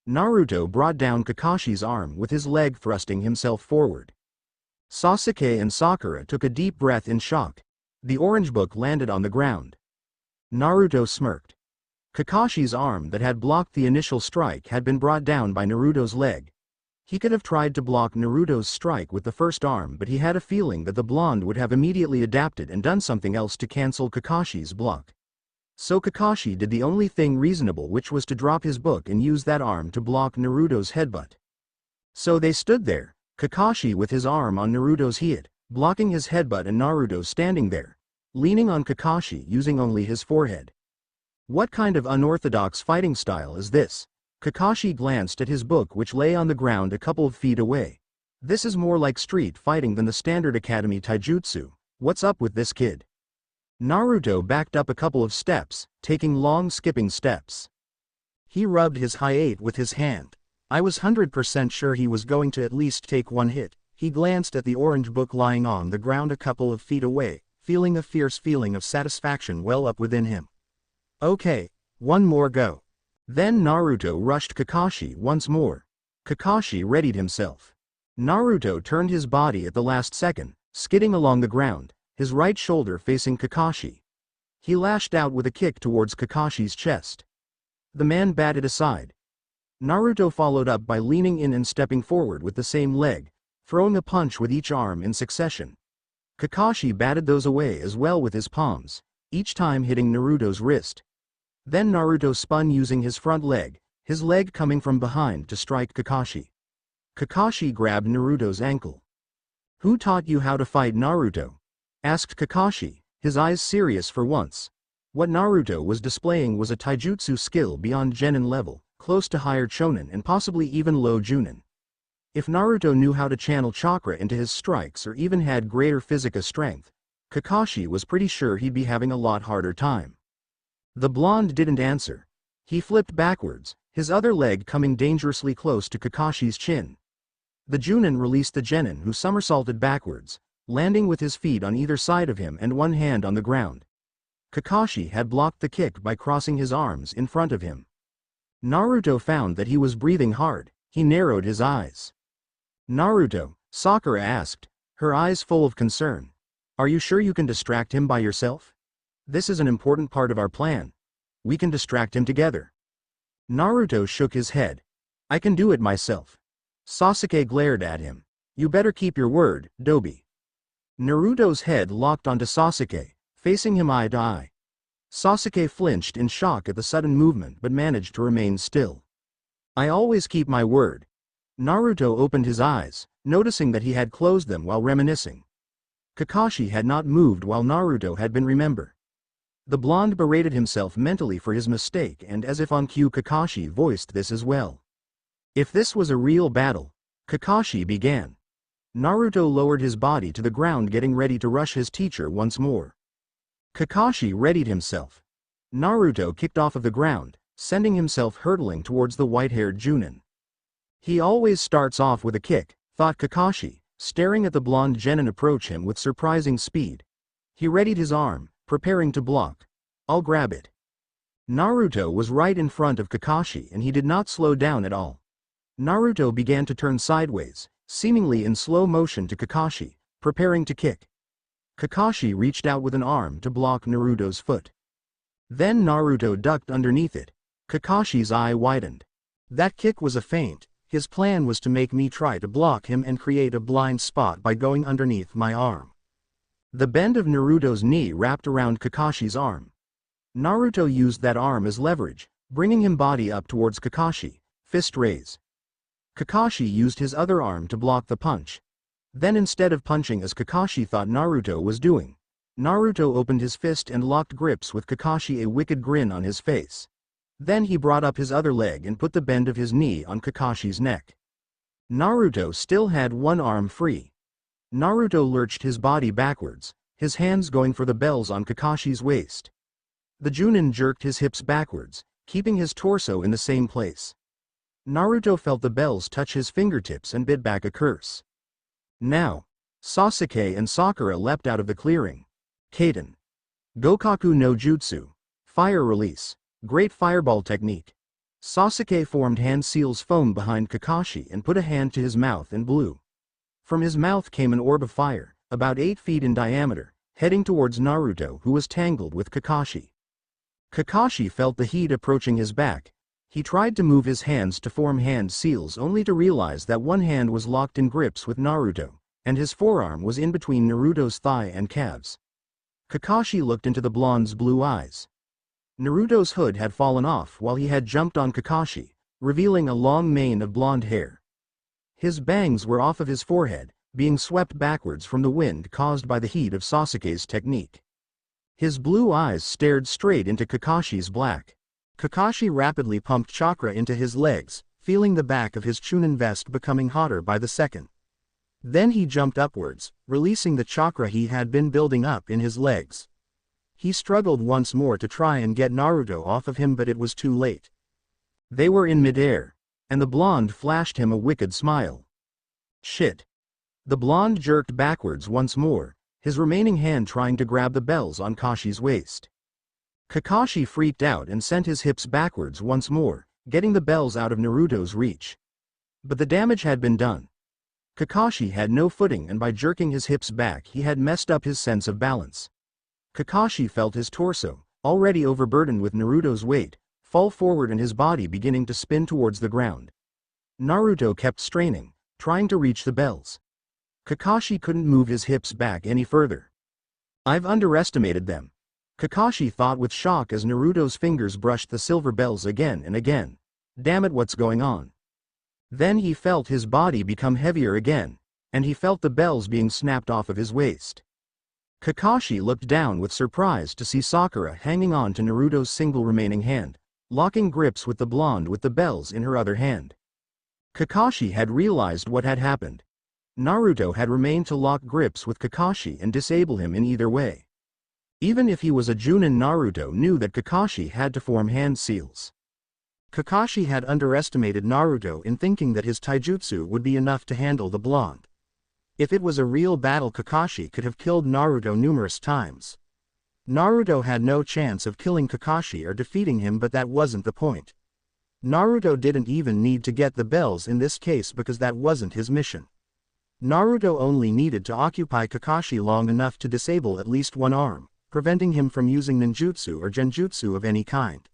Naruto brought down Kakashi's arm with his leg, thrusting himself forward. Sasuke and Sakura took a deep breath in shock. The orange book landed on the ground. Naruto smirked. Kakashi's arm that had blocked the initial strike had been brought down by Naruto's leg. He could have tried to block Naruto's strike with the first arm, but he had a feeling that the blonde would have immediately adapted and done something else to cancel Kakashi's block. So Kakashi did the only thing reasonable, which was to drop his book and use that arm to block Naruto's headbutt. So they stood there, Kakashi with his arm on Naruto's head, blocking his headbutt, and Naruto standing there, leaning on Kakashi using only his forehead. What kind of unorthodox fighting style is this? Kakashi glanced at his book, which lay on the ground a couple of feet away. This is more like street fighting than the standard academy taijutsu. What's up with this kid? Naruto backed up a couple of steps, taking long skipping steps. He rubbed his hyatt with his hand. I was 100% sure he was going to at least take one hit. He glanced at the orange book lying on the ground a couple of feet away, feeling a fierce feeling of satisfaction well up within him. Okay, one more go. Then Naruto rushed Kakashi once more. Kakashi readied himself. Naruto turned his body at the last second, skidding along the ground, his right shoulder facing Kakashi. He lashed out with a kick towards Kakashi's chest. The man batted aside. Naruto followed up by leaning in and stepping forward with the same leg, throwing a punch with each arm in succession. Kakashi batted those away as well with his palms, each time hitting Naruto's wrist. Then Naruto spun using his front leg, his leg coming from behind to strike Kakashi. Kakashi grabbed Naruto's ankle. Who taught you how to fight, Naruto? Asked Kakashi, his eyes serious for once. What Naruto was displaying was a taijutsu skill beyond genin level, close to higher chonin and possibly even low junin. If Naruto knew how to channel chakra into his strikes or even had greater physical strength, Kakashi was pretty sure he'd be having a lot harder time. The blonde didn't answer. He flipped backwards, his other leg coming dangerously close to Kakashi's chin. The Junin released the genin, who somersaulted backwards, landing with his feet on either side of him and one hand on the ground. Kakashi had blocked the kick by crossing his arms in front of him. Naruto found that he was breathing hard. He narrowed his eyes. Naruto, Sakura asked, her eyes full of concern. Are you sure you can distract him by yourself? This is an important part of our plan. We can distract him together. Naruto shook his head. I can do it myself. Sasuke glared at him. You better keep your word, Dobi. Naruto's head locked onto Sasuke, facing him eye to eye. Sasuke flinched in shock at the sudden movement but managed to remain still. I always keep my word. Naruto opened his eyes, noticing that he had closed them while reminiscing. Kakashi had not moved while Naruto had been remember. The blonde berated himself mentally for his mistake, and as if on cue Kakashi voiced this as well. If this was a real battle, Kakashi began. Naruto lowered his body to the ground, getting ready to rush his teacher once more. Kakashi readied himself. Naruto kicked off of the ground, sending himself hurtling towards the white-haired Junin. He always starts off with a kick, thought Kakashi, staring at the blonde genin approach him with surprising speed. He readied his arm, preparing to block. I'll grab it. Naruto was right in front of Kakashi and he did not slow down at all. Naruto began to turn sideways, seemingly in slow motion to Kakashi, preparing to kick. Kakashi reached out with an arm to block Naruto's foot. Then Naruto ducked underneath it. Kakashi's eye widened. That kick was a feint. His plan was to make me try to block him and create a blind spot by going underneath my arm. The bend of Naruto's knee wrapped around Kakashi's arm. Naruto used that arm as leverage, bringing him body up towards Kakashi, fist raise. Kakashi used his other arm to block the punch. Then instead of punching as Kakashi thought Naruto was doing, Naruto opened his fist and locked grips with Kakashi, a wicked grin on his face. Then he brought up his other leg and put the bend of his knee on Kakashi's neck. Naruto still had one arm free. Naruto lurched his body backwards, his hands going for the bells on Kakashi's waist. The Junin jerked his hips backwards, keeping his torso in the same place. Naruto felt the bells touch his fingertips and bit back a curse. Now, Sasuke and Sakura leapt out of the clearing. Kaden. Gokaku no Jutsu. Fire release. Great fireball technique. Sasuke formed hand seals foam behind Kakashi and put a hand to his mouth and blew. From his mouth came an orb of fire, about 8 feet in diameter, heading towards Naruto, who was tangled with Kakashi. Kakashi felt the heat approaching his back. He tried to move his hands to form hand seals only to realize that one hand was locked in grips with Naruto, and his forearm was in between Naruto's thigh and calves. Kakashi looked into the blonde's blue eyes. Naruto's hood had fallen off while he had jumped on Kakashi, revealing a long mane of blonde hair. His bangs were off of his forehead, being swept backwards from the wind caused by the heat of Sasuke's technique. His blue eyes stared straight into Kakashi's black. Kakashi rapidly pumped chakra into his legs, feeling the back of his Chunin vest becoming hotter by the second. Then he jumped upwards, releasing the chakra he had been building up in his legs. He struggled once more to try and get Naruto off of him, but it was too late. They were in midair, and the blonde flashed him a wicked smile. Shit. The blonde jerked backwards once more, his remaining hand trying to grab the bells on Kakashi's waist. Kakashi freaked out and sent his hips backwards once more, getting the bells out of Naruto's reach. But the damage had been done. Kakashi had no footing, and by jerking his hips back he had messed up his sense of balance. Kakashi felt his torso, already overburdened with Naruto's weight, fall forward and his body beginning to spin towards the ground. Naruto kept straining, trying to reach the bells. Kakashi couldn't move his hips back any further. I've underestimated them. Kakashi thought with shock as Naruto's fingers brushed the silver bells again and again. Damn it, what's going on? Then he felt his body become heavier again, and he felt the bells being snapped off of his waist. Kakashi looked down with surprise to see Sakura hanging on to Naruto's single remaining hand, locking grips with the blonde with the bells in her other hand. Kakashi had realized what had happened. Naruto had remained to lock grips with Kakashi and disable him in either way. Even if he was a Junin, Naruto knew that Kakashi had to form hand seals. Kakashi had underestimated Naruto in thinking that his taijutsu would be enough to handle the blonde. If it was a real battle, Kakashi could have killed Naruto numerous times. Naruto had no chance of killing Kakashi or defeating him, but that wasn't the point. Naruto didn't even need to get the bells in this case because that wasn't his mission. Naruto only needed to occupy Kakashi long enough to disable at least one arm, preventing him from using ninjutsu or genjutsu of any kind.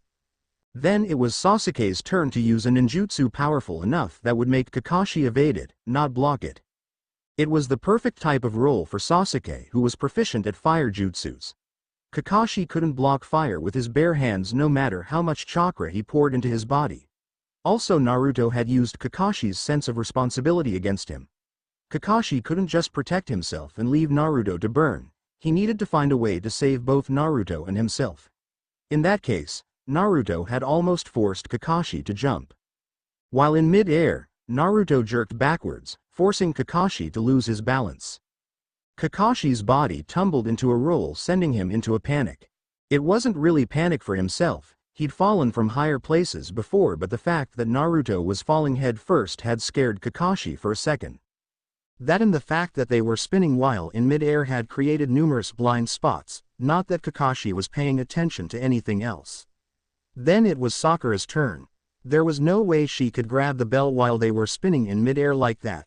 Then it was Sasuke's turn to use a ninjutsu powerful enough that would make Kakashi evade it, not block it. It was the perfect type of role for Sasuke, who was proficient at fire jutsus. Kakashi couldn't block fire with his bare hands no matter how much chakra he poured into his body. Also, Naruto had used Kakashi's sense of responsibility against him. Kakashi couldn't just protect himself and leave Naruto to burn. He needed to find a way to save both Naruto and himself. In that case, Naruto had almost forced Kakashi to jump. While in mid-air, Naruto jerked backwards, forcing Kakashi to lose his balance. Kakashi's body tumbled into a roll, sending him into a panic. It wasn't really panic for himself. He'd fallen from higher places before, but the fact that Naruto was falling head first had scared Kakashi for a second. That and the fact that they were spinning while in mid-air had created numerous blind spots, not that Kakashi was paying attention to anything else. Then it was Sakura's turn. There was no way she could grab the bell while they were spinning in mid-air like that.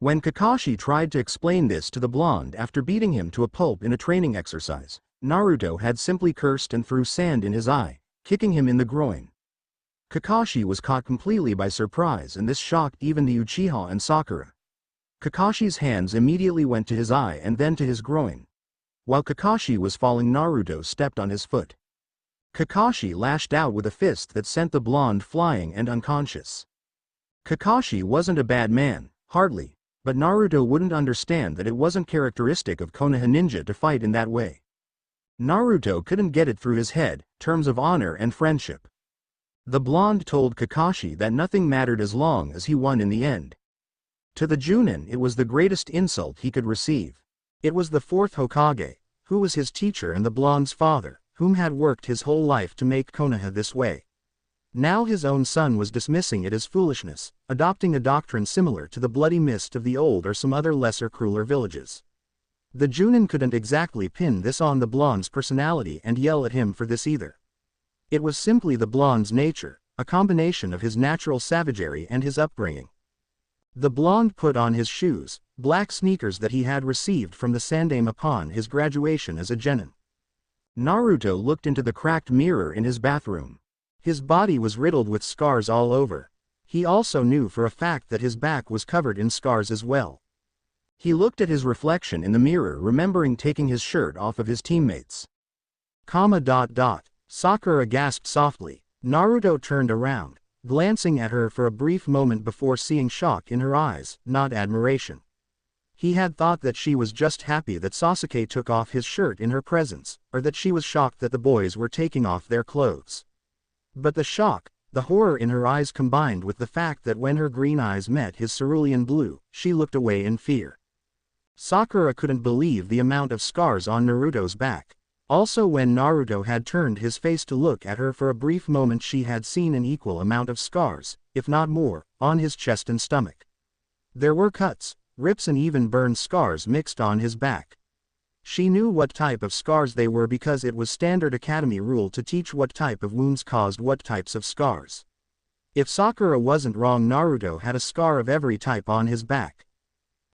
When Kakashi tried to explain this to the blonde after beating him to a pulp in a training exercise, Naruto had simply cursed and threw sand in his eye, kicking him in the groin. Kakashi was caught completely by surprise, and this shocked even the Uchiha and Sakura. Kakashi's hands immediately went to his eye and then to his groin. While Kakashi was falling, Naruto stepped on his foot. Kakashi lashed out with a fist that sent the blonde flying and unconscious. Kakashi wasn't a bad man, hardly, but Naruto wouldn't understand that it wasn't characteristic of Konoha ninja to fight in that way. Naruto couldn't get it through his head, terms of honor and friendship. The blonde told Kakashi that nothing mattered as long as he won in the end. To the Junin, it was the greatest insult he could receive. It was the fourth Hokage, who was his teacher and the blonde's father, whom had worked his whole life to make Konoha this way. Now his own son was dismissing it as foolishness, adopting a doctrine similar to the bloody mist of the old or some other lesser crueler villages. The Junin couldn't exactly pin this on the blonde's personality and yell at him for this either. It was simply the blonde's nature, a combination of his natural savagery and his upbringing. The blonde put on his shoes, black sneakers that he had received from the Sandaime upon his graduation as a genin. Naruto looked into the cracked mirror in his bathroom. His body was riddled with scars all over. He also knew for a fact that his back was covered in scars as well. He looked at his reflection in the mirror, remembering taking his shirt off of his teammates. Sakura gasped softly. Naruto turned around, glancing at her for a brief moment before seeing shock in her eyes, not admiration. He had thought that she was just happy that Sasuke took off his shirt in her presence, or that she was shocked that the boys were taking off their clothes. But the shock, the horror in her eyes combined with the fact that when her green eyes met his cerulean blue, she looked away in fear. Sakura couldn't believe the amount of scars on Naruto's back. Also, when Naruto had turned his face to look at her for a brief moment, she had seen an equal amount of scars, if not more, on his chest and stomach. There were cuts, rips and even burned scars mixed on his back. She knew what type of scars they were because it was standard academy rule to teach what type of wounds caused what types of scars. If Sakura wasn't wrong, Naruto had a scar of every type on his back.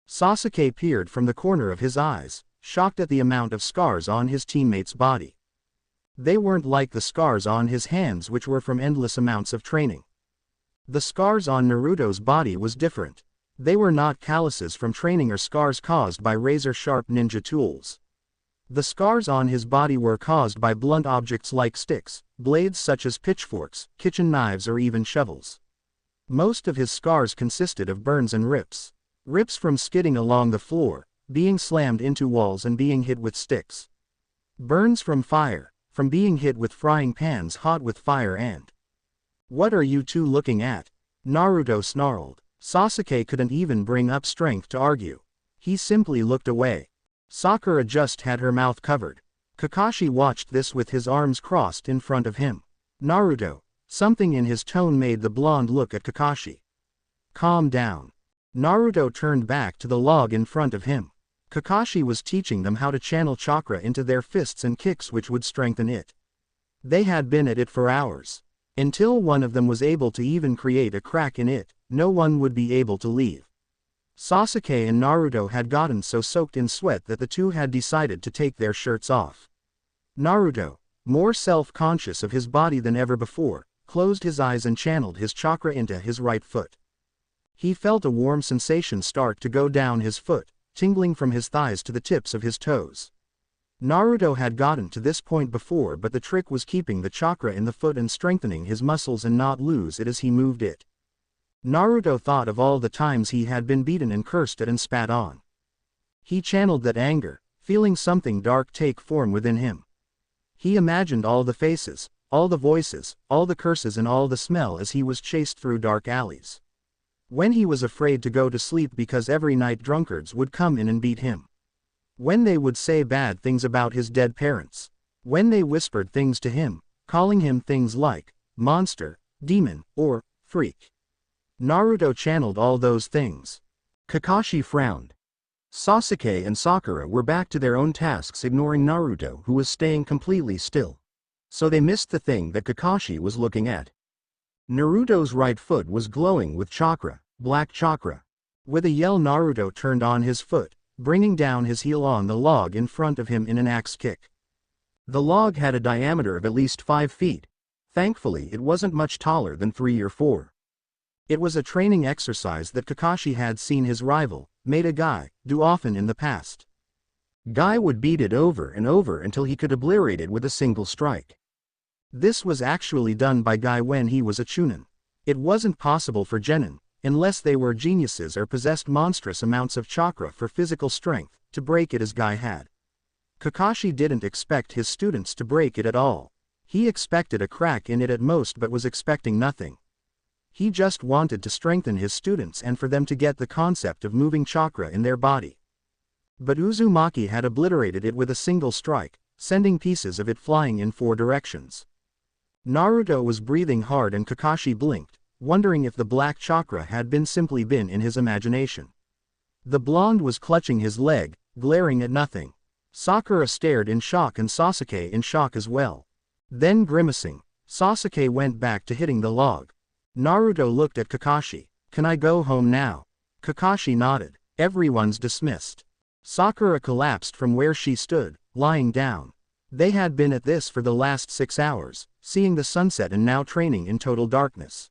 Sasuke peered from the corner of his eyes, shocked at the amount of scars on his teammate's body. They weren't like the scars on his hands, which were from endless amounts of training. The scars on Naruto's body was different. They were not calluses from training or scars caused by razor-sharp ninja tools. The scars on his body were caused by blunt objects like sticks, blades such as pitchforks, kitchen knives or even shovels. Most of his scars consisted of burns and rips. Rips from skidding along the floor, being slammed into walls and being hit with sticks. Burns from fire, from being hit with frying pans hot with fire and... "What are you two looking at?" Naruto snarled. Sasuke couldn't even bring up strength to argue. He simply looked away. Sakura just had her mouth covered. Kakashi watched this with his arms crossed in front of him. "Naruto." Something in his tone made the blonde look at Kakashi. "Calm down." Naruto turned back to the log in front of him. Kakashi was teaching them how to channel chakra into their fists and kicks, which would strengthen it. They had been at it for hours. Until one of them was able to even create a crack in it, no one would be able to leave. Sasuke and Naruto had gotten so soaked in sweat that the two had decided to take their shirts off. Naruto, more self-conscious of his body than ever before, closed his eyes and channeled his chakra into his right foot. He felt a warm sensation start to go down his foot, tingling from his thighs to the tips of his toes. Naruto had gotten to this point before, but the trick was keeping the chakra in the foot and strengthening his muscles and not lose it as he moved it. Naruto thought of all the times he had been beaten and cursed at and spat on. He channeled that anger, feeling something dark take form within him. He imagined all the faces, all the voices, all the curses and all the smell as he was chased through dark alleys. When he was afraid to go to sleep because every night drunkards would come in and beat him. When they would say bad things about his dead parents. When they whispered things to him, calling him things like monster, demon, or freak. Naruto channeled all those things. Kakashi frowned. Sasuke and Sakura were back to their own tasks, ignoring Naruto, who was staying completely still. So they missed the thing that Kakashi was looking at. Naruto's right foot was glowing with chakra, black chakra. With a yell, Naruto turned on his foot, bringing down his heel on the log in front of him in an axe kick. The log had a diameter of at least 5 feet. Thankfully, it wasn't much taller than 3 or 4. It was a training exercise that Kakashi had seen his rival, Maida Guy, do often in the past. Guy would beat it over and over until he could obliterate it with a single strike. This was actually done by Guy when he was a Chunin. It wasn't possible for Genin, unless they were geniuses or possessed monstrous amounts of chakra for physical strength, to break it as Guy had. Kakashi didn't expect his students to break it at all. He expected a crack in it at most but was expecting nothing. He just wanted to strengthen his students and for them to get the concept of moving chakra in their body. But Uzumaki had obliterated it with a single strike, sending pieces of it flying in 4 directions. Naruto was breathing hard and Kakashi blinked, wondering if the black chakra had simply been in his imagination. The blonde was clutching his leg, glaring at nothing. Sakura stared in shock and Sasuke in shock as well. Then grimacing, Sasuke went back to hitting the log. Naruto looked at Kakashi. "Can I go home now?" Kakashi nodded. "Everyone's dismissed." Sakura collapsed from where she stood, lying down. They had been at this for the last 6 hours, seeing the sunset and now training in total darkness.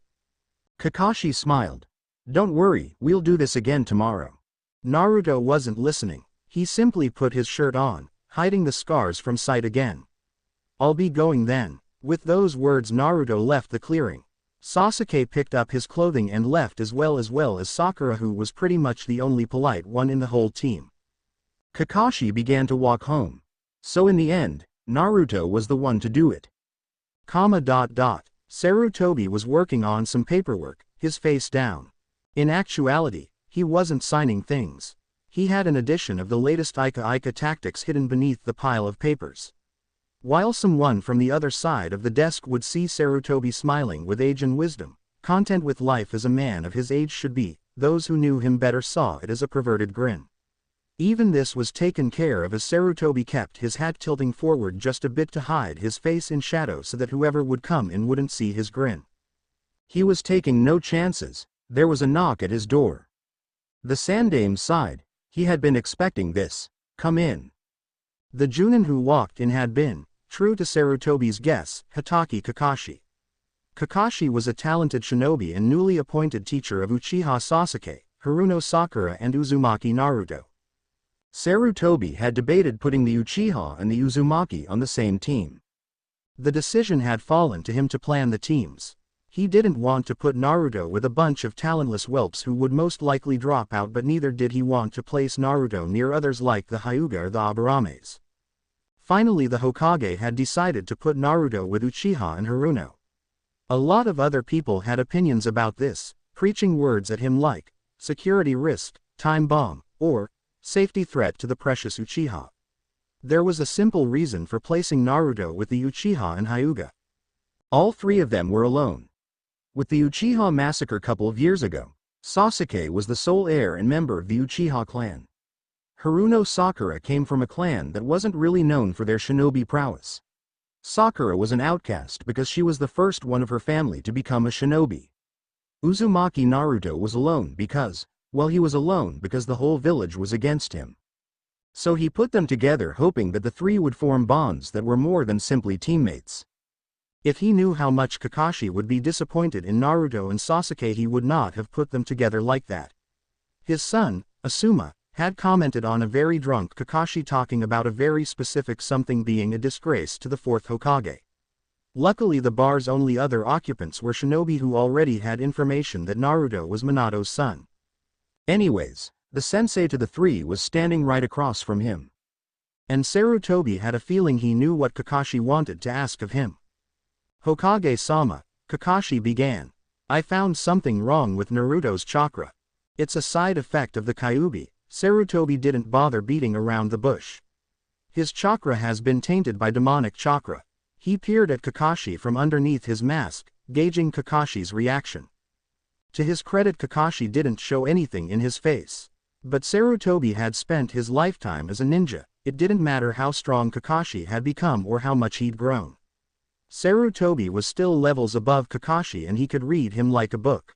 Kakashi smiled. "Don't worry, we'll do this again tomorrow." Naruto wasn't listening. He simply put his shirt on, hiding the scars from sight again. "I'll be going then." With those words Naruto left the clearing. Sasuke picked up his clothing and left as well as Sakura, who was pretty much the only polite one in the whole team. Kakashi began to walk home. So in the end, Naruto was the one to do it. Sarutobi was working on some paperwork, his face down. In actuality, he wasn't signing things. He had an edition of the latest Ika tactics hidden beneath the pile of papers. While someone from the other side of the desk would see Sarutobi smiling with age and wisdom, content with life as a man of his age should be, those who knew him better saw it as a perverted grin. Even this was taken care of as Sarutobi kept his hat tilting forward just a bit to hide his face in shadow so that whoever would come in wouldn't see his grin. He was taking no chances. There was a knock at his door. The Sandame sighed. He had been expecting this. "Come in." The Junin who walked in had been, true to Sarutobi's guess, Hatake Kakashi. Kakashi was a talented shinobi and newly appointed teacher of Uchiha Sasuke, Haruno Sakura and Uzumaki Naruto. Sarutobi had debated putting the Uchiha and the Uzumaki on the same team. The decision had fallen to him to plan the teams. He didn't want to put Naruto with a bunch of talentless whelps who would most likely drop out, but neither did he want to place Naruto near others like the Hyuga or the Abarames. Finally, the Hokage had decided to put Naruto with Uchiha and Haruno. A lot of other people had opinions about this, preaching words at him like, security risk, time bomb, or, safety threat to the precious Uchiha. There was a simple reason for placing Naruto with the Uchiha and Hyuga. All 3 of them were alone. With the Uchiha massacre couple of years ago, Sasuke was the sole heir and member of the Uchiha clan. Haruno Sakura came from a clan that wasn't really known for their shinobi prowess. Sakura was an outcast because she was the first one of her family to become a shinobi. Uzumaki Naruto was alone because, well, he was alone because the whole village was against him. So he put them together hoping that the 3 would form bonds that were more than simply teammates. If he knew how much Kakashi would be disappointed in Naruto and Sasuke, he would not have put them together like that. His son, Asuma, had commented on a very drunk Kakashi talking about a very specific something being a disgrace to the 4th Hokage. Luckily, the bar's only other occupants were shinobi who already had information that Naruto was Minato's son. Anyways, the sensei to the 3 was standing right across from him. And Sarutobi had a feeling he knew what Kakashi wanted to ask of him. "Hokage-sama," Kakashi began. "I found something wrong with Naruto's chakra. It's a side effect of the Kyuubi." Sarutobi didn't bother beating around the bush. "His chakra has been tainted by demonic chakra." He peered at Kakashi from underneath his mask, gauging Kakashi's reaction. To his credit, Kakashi didn't show anything in his face. But Sarutobi had spent his lifetime as a ninja. It didn't matter how strong Kakashi had become or how much he'd grown. Sarutobi was still levels above Kakashi and he could read him like a book.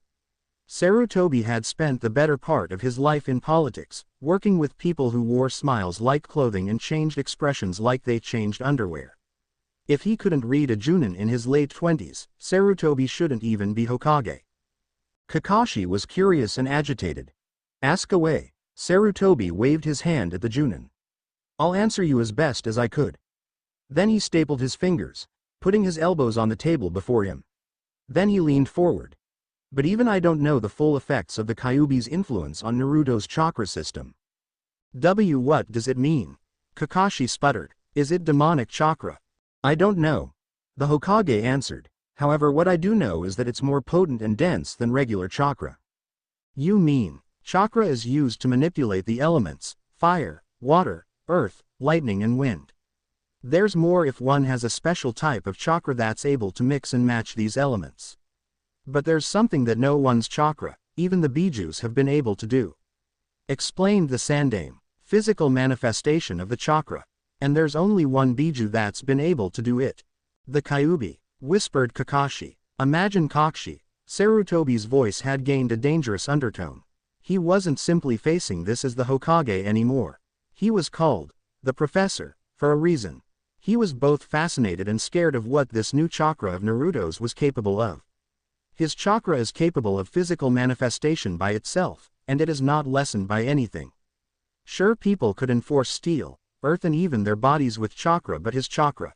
Sarutobi had spent the better part of his life in politics, working with people who wore smiles like clothing and changed expressions like they changed underwear. If he couldn't read a Junin in his late 20s, Sarutobi shouldn't even be Hokage. Kakashi was curious and agitated. Ask away. Sarutobi waved his hand at the Junin. I'll answer you as best as I could. Then he stapled his fingers, putting his elbows on the table before him. Then he leaned forward. But even I don't know the full effects of the Kyuubi's influence on Naruto's chakra system. What does it mean? Kakashi sputtered. Is it demonic chakra? I don't know. The Hokage answered. However, what I do know is that it's more potent and dense than regular chakra. You mean, chakra is used to manipulate the elements, fire, water, earth, lightning and wind. There's more if one has a special type of chakra that's able to mix and match these elements. But there's something that no one's chakra, even the Bijus, have been able to do. Explained the Sandaime, physical manifestation of the chakra. And there's only one Biju that's been able to do it. The Kyuubi, whispered Kakashi. Imagine Kakashi. Sarutobi's voice had gained a dangerous undertone. He wasn't simply facing this as the Hokage anymore. He was called the Professor for a reason. He was both fascinated and scared of what this new chakra of Naruto's was capable of. His chakra is capable of physical manifestation by itself, and it is not lessened by anything. Sure, people could enforce steel, earth and even their bodies with chakra, but his chakra.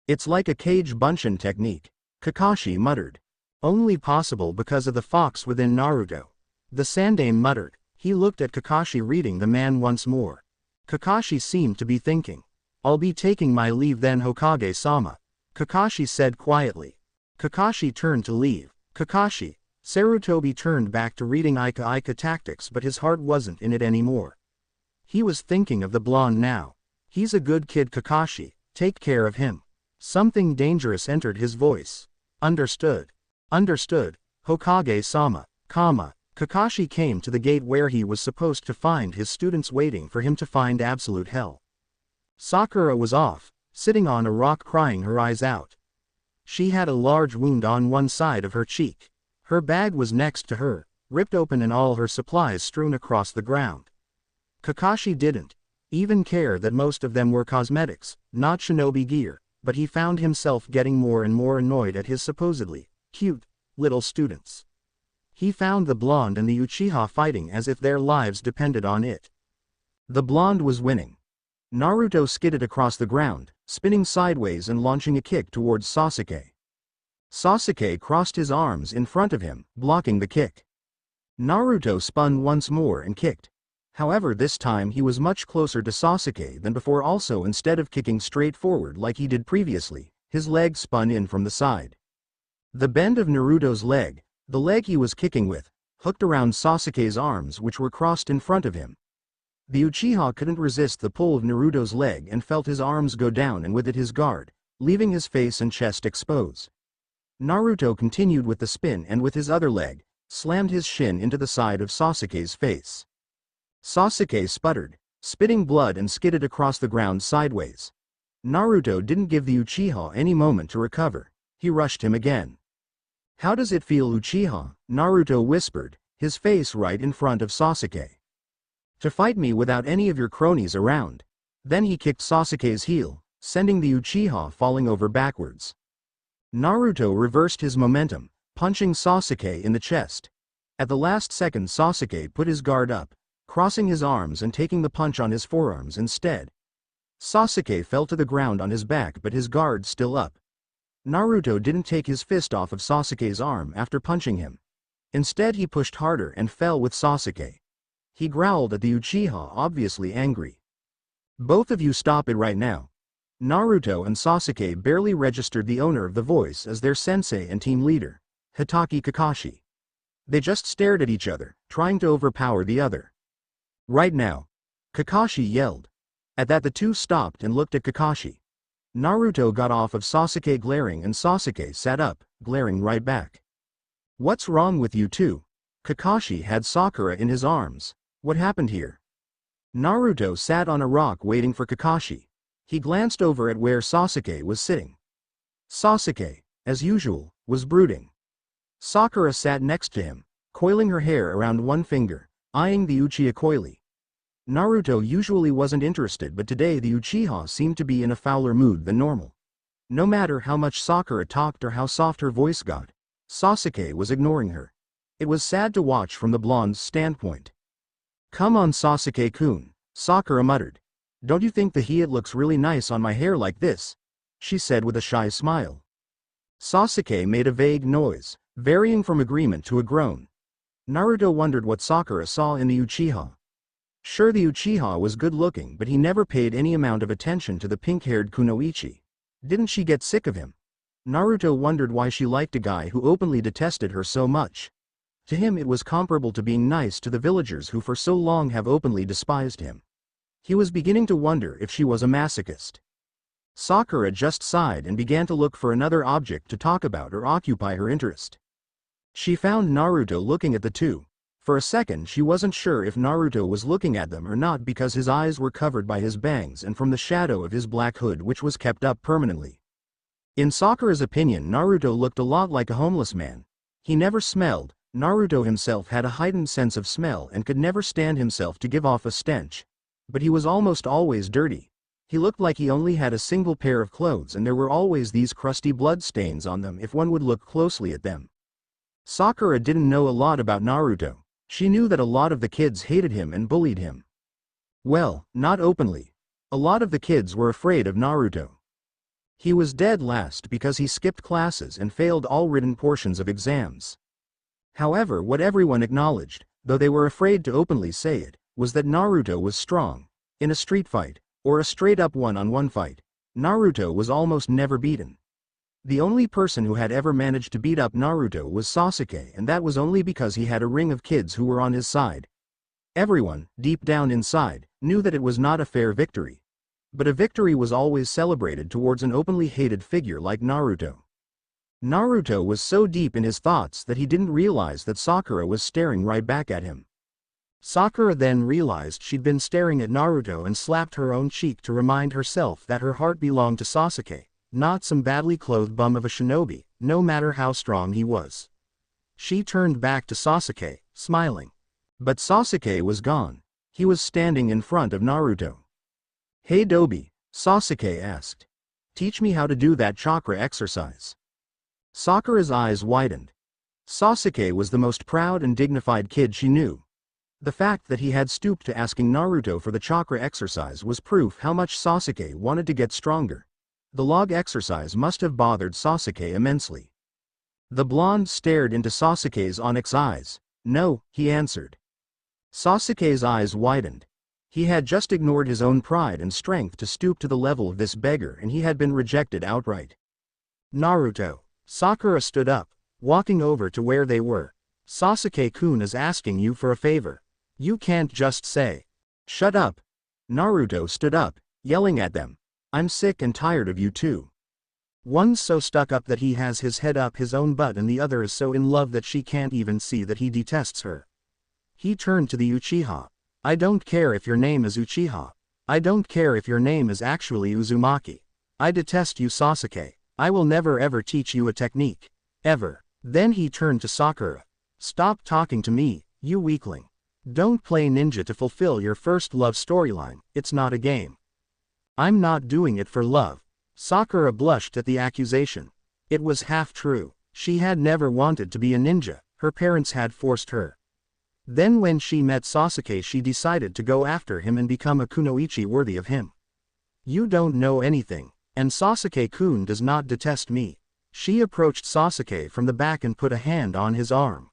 It's like a cage bunshin technique, Kakashi muttered. Only possible because of the fox within Naruto. The Sandaime muttered. He looked at Kakashi, reading the man once more. Kakashi seemed to be thinking. I'll be taking my leave then, Hokage-sama. Kakashi said quietly. Kakashi turned to leave. Kakashi. Sarutobi turned back to reading Ika tactics, but his heart wasn't in it anymore. He was thinking of the blonde now. He's a good kid, Kakashi. Take care of him. Something dangerous entered his voice. Understood. Understood, Hokage-sama. Kakashi came to the gate where he was supposed to find his students waiting for him to find absolute hell. Sakura was off, sitting on a rock crying her eyes out. She had a large wound on one side of her cheek. Her bag was next to her, ripped open and all her supplies strewn across the ground. Kakashi didn't even care that most of them were cosmetics, not shinobi gear, but he found himself getting more and more annoyed at his supposedly cute little students. He found the blonde and the Uchiha fighting as if their lives depended on it. The blonde was winning. Naruto skidded across the ground, spinning sideways and launching a kick towards Sasuke. Sasuke crossed his arms in front of him, blocking the kick. Naruto spun once more and kicked. However, this time he was much closer to Sasuke than before. Also, instead of kicking straight forward like he did previously, his leg spun in from the side. The bend of Naruto's leg, the leg he was kicking with, hooked around Sasuke's arms, which were crossed in front of him. The Uchiha couldn't resist the pull of Naruto's leg and felt his arms go down and with it his guard, leaving his face and chest exposed. Naruto continued with the spin and with his other leg, slammed his shin into the side of Sasuke's face. Sasuke sputtered, spitting blood and skidded across the ground sideways. Naruto didn't give the Uchiha any moment to recover. He rushed him again. How does it feel, Uchiha? Naruto whispered, his face right in front of Sasuke. To fight me without any of your cronies around. Then he kicked Sasuke's heel, sending the Uchiha falling over backwards. Naruto reversed his momentum, punching Sasuke in the chest. At the last second, Sasuke put his guard up, crossing his arms and taking the punch on his forearms instead. Sasuke fell to the ground on his back, but his guard still up. Naruto didn't take his fist off of Sasuke's arm after punching him. Instead, he pushed harder and fell with Sasuke. He growled at the Uchiha, obviously angry. Both of you stop it right now. Naruto and Sasuke barely registered the owner of the voice as their sensei and team leader, Hitaki Kakashi. They just stared at each other, trying to overpower the other. Right now, Kakashi yelled. At that, the two stopped and looked at Kakashi. Naruto got off of Sasuke glaring, and Sasuke sat up, glaring right back. What's wrong with you two? Kakashi had Sakura in his arms. What happened here? Naruto sat on a rock waiting for Kakashi. He glanced over at where Sasuke was sitting. Sasuke, as usual, was brooding. Sakura sat next to him, coiling her hair around one finger, eyeing the Uchiha coyly. Naruto usually wasn't interested, but today the Uchiha seemed to be in a fouler mood than normal. No matter how much Sakura talked or how soft her voice got, Sasuke was ignoring her. It was sad to watch from the blonde's standpoint. "Come on, Sasuke-kun," Sakura muttered. "Don't you think the heat looks really nice on my hair like this?" she said with a shy smile. Sasuke made a vague noise, varying from agreement to a groan. Naruto wondered what Sakura saw in the Uchiha. Sure, the Uchiha was good-looking, but he never paid any amount of attention to the pink-haired Kunoichi. Didn't she get sick of him? Naruto wondered why she liked a guy who openly detested her so much. To him it was comparable to being nice to the villagers who for so long have openly despised him. He was beginning to wonder if she was a masochist. Sakura just sighed and began to look for another object to talk about or occupy her interest. She found Naruto looking at the two. For a second she wasn't sure if Naruto was looking at them or not because his eyes were covered by his bangs and from the shadow of his black hood, which was kept up permanently. In Sakura's opinion, Naruto looked a lot like a homeless man. He never smelled. Naruto himself had a heightened sense of smell and could never stand himself to give off a stench. But he was almost always dirty. He looked like he only had a single pair of clothes, and there were always these crusty blood stains on them if one would look closely at them. Sakura didn't know a lot about Naruto. She knew that a lot of the kids hated him and bullied him. Well, not openly. A lot of the kids were afraid of Naruto. He was dead last because he skipped classes and failed all written portions of exams. However, what everyone acknowledged, though they were afraid to openly say it, was that Naruto was strong. In a street fight, or a straight-up one-on-one fight, Naruto was almost never beaten. The only person who had ever managed to beat up Naruto was Sasuke, and that was only because he had a ring of kids who were on his side. Everyone, deep down inside, knew that it was not a fair victory. But a victory was always celebrated towards an openly hated figure like Naruto. Naruto was so deep in his thoughts that he didn't realize that Sakura was staring right back at him. Sakura then realized she'd been staring at Naruto and slapped her own cheek to remind herself that her heart belonged to Sasuke, not some badly clothed bum of a shinobi, no matter how strong he was. She turned back to Sasuke, smiling. But Sasuke was gone. He was standing in front of Naruto. "Hey Dobi," Sasuke asked. "Teach me how to do that chakra exercise." Sakura's eyes widened. Sasuke was the most proud and dignified kid she knew. The fact that he had stooped to asking Naruto for the chakra exercise was proof how much Sasuke wanted to get stronger. The log exercise must have bothered Sasuke immensely. The blonde stared into Sasuke's onyx eyes. "No," he answered. Sasuke's eyes widened. He had just ignored his own pride and strength to stoop to the level of this beggar, and he had been rejected outright. "Naruto." Sakura stood up, walking over to where they were. "Sasuke-kun is asking you for a favor. You can't just say, 'Shut up.'" Naruto stood up, yelling at them. "I'm sick and tired of you two. One's so stuck up that he has his head up his own butt, and the other is so in love that she can't even see that he detests her." He turned to the Uchiha. "I don't care if your name is Uchiha. I don't care if your name is actually Uzumaki. I detest you, Sasuke. I will never ever teach you a technique. Ever." Then he turned to Sakura. "Stop talking to me, you weakling. Don't play ninja to fulfill your first love storyline. It's not a game." "I'm not doing it for love." Sakura blushed at the accusation. It was half true. She had never wanted to be a ninja, her parents had forced her. Then when she met Sasuke, she decided to go after him and become a kunoichi worthy of him. "You don't know anything, and Sasuke-kun does not detest me." She approached Sasuke from the back and put a hand on his arm.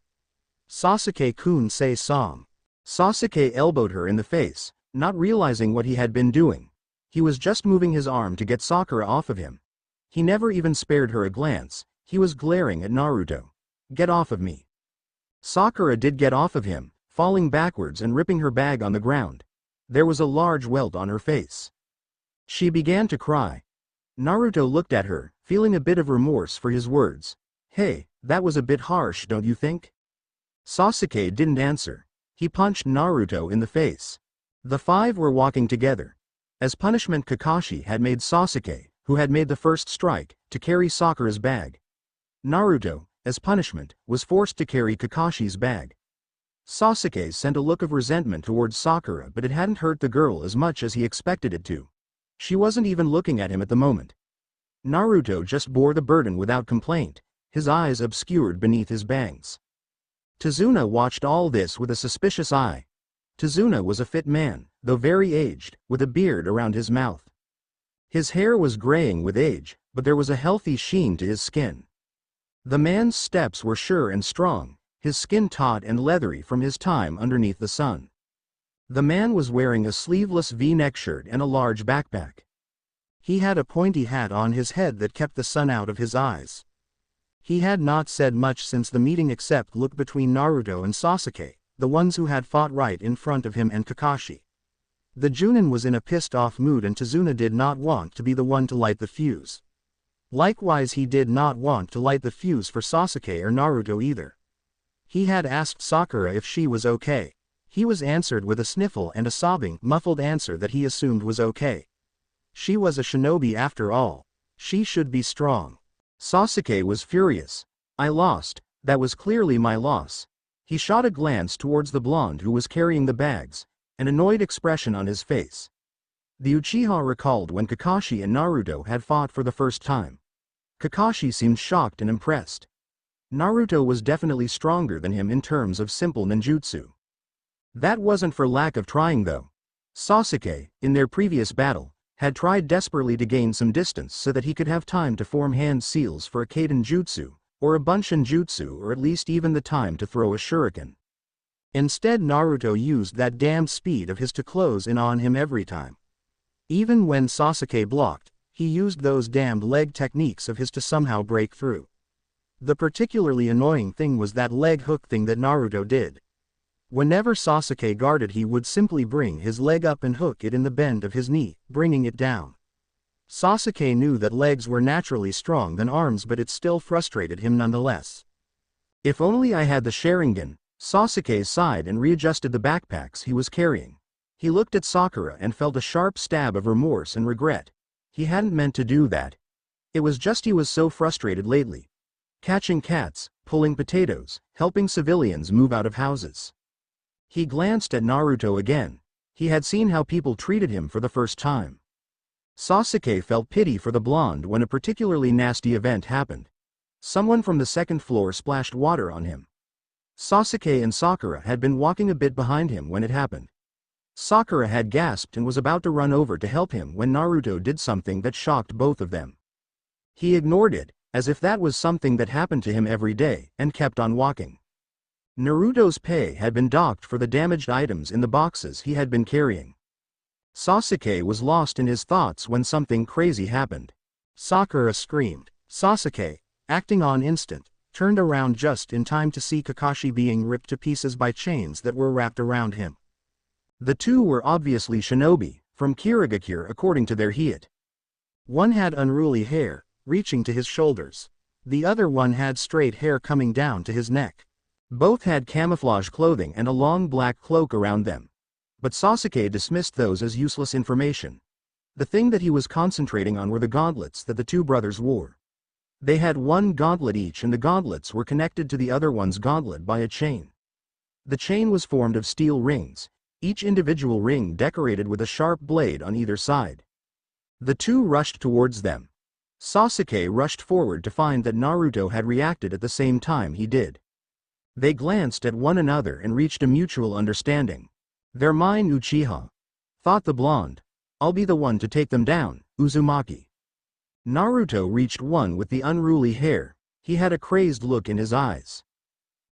"Sasuke-kun, say song." Sasuke elbowed her in the face, not realizing what he had been doing. He was just moving his arm to get Sakura off of him. He never even spared her a glance. He was glaring at Naruto. "Get off of me." Sakura did get off of him, falling backwards and ripping her bag on the ground. There was a large welt on her face. She began to cry. Naruto looked at her, feeling a bit of remorse for his words. "Hey, that was a bit harsh, don't you think?" Sasuke didn't answer. He punched Naruto in the face. The five were walking together. As punishment, Kakashi had made Sasuke, who had made the first strike, to carry Sakura's bag. "Naruto, as punishment, was forced to carry Kakashi's bag. Sasuke sent a look of resentment towards Sakura, but it hadn't hurt the girl as much as he expected it to. She wasn't even looking at him at the moment. Naruto just bore the burden without complaint, his eyes obscured beneath his bangs. Tazuna watched all this with a suspicious eye. Tazuna was a fit man, though very aged, with a beard around his mouth. His hair was graying with age, but there was a healthy sheen to his skin. The man's steps were sure and strong, his skin taut and leathery from his time underneath the sun. The man was wearing a sleeveless V-neck shirt and a large backpack. He had a pointy hat on his head that kept the sun out of his eyes. He had not said much since the meeting except look between Naruto and Sasuke, the ones who had fought right in front of him and Kakashi. The Junin was in a pissed-off mood and Tazuna did not want to be the one to light the fuse. Likewise, he did not want to light the fuse for Sasuke or Naruto either. He had asked Sakura if she was okay. He was answered with a sniffle and a sobbing, muffled answer that he assumed was okay. She was a shinobi after all. She should be strong. Sasuke was furious. I lost, that was clearly my loss. He shot a glance towards the blonde who was carrying the bags, an annoyed expression on his face. The Uchiha recalled when Kakashi and Naruto had fought for the first time. Kakashi seemed shocked and impressed. Naruto was definitely stronger than him in terms of simple ninjutsu. That wasn't for lack of trying though. Sasuke, in their previous battle, had tried desperately to gain some distance so that he could have time to form hand seals for a Kaiden jutsu, or a Bunshin jutsu, or at least even the time to throw a shuriken. Instead, Naruto used that damned speed of his to close in on him every time. Even when Sasuke blocked, he used those damned leg techniques of his to somehow break through. The particularly annoying thing was that leg hook thing that Naruto did. Whenever Sasuke guarded, he would simply bring his leg up and hook it in the bend of his knee, bringing it down. Sasuke knew that legs were naturally strong than arms, but it still frustrated him nonetheless. If only I had the Sharingan, Sasuke sighed and readjusted the backpacks he was carrying. He looked at Sakura and felt a sharp stab of remorse and regret. He hadn't meant to do that. It was just he was so frustrated lately. Catching cats, pulling potatoes, helping civilians move out of houses. He glanced at Naruto again. He had seen how people treated him for the first time. Sasuke felt pity for the blonde when a particularly nasty event happened. Someone from the second floor splashed water on him. Sasuke and Sakura had been walking a bit behind him when it happened. Sakura had gasped and was about to run over to help him when Naruto did something that shocked both of them. He ignored it, as if that was something that happened to him every day, and kept on walking. Naruto's pay had been docked for the damaged items in the boxes he had been carrying. Sasuke was lost in his thoughts when something crazy happened. Sakura screamed. Sasuke, acting on instinct, turned around just in time to see Kakashi being ripped to pieces by chains that were wrapped around him. The two were obviously shinobi, from Kirigakure according to their height. One had unruly hair, reaching to his shoulders. The other one had straight hair coming down to his neck. Both had camouflage clothing and a long black cloak around them. But Sasuke dismissed those as useless information. The thing that he was concentrating on were the gauntlets that the two brothers wore. They had one gauntlet each, and the gauntlets were connected to the other one's gauntlet by a chain. The chain was formed of steel rings, each individual ring decorated with a sharp blade on either side. The two rushed towards them. Sasuke rushed forward to find that Naruto had reacted at the same time he did. They glanced at one another and reached a mutual understanding. "They're mine, Uchiha," thought the blonde. "I'll be the one to take them down, Uzumaki." Naruto reached one with the unruly hair. He had a crazed look in his eyes.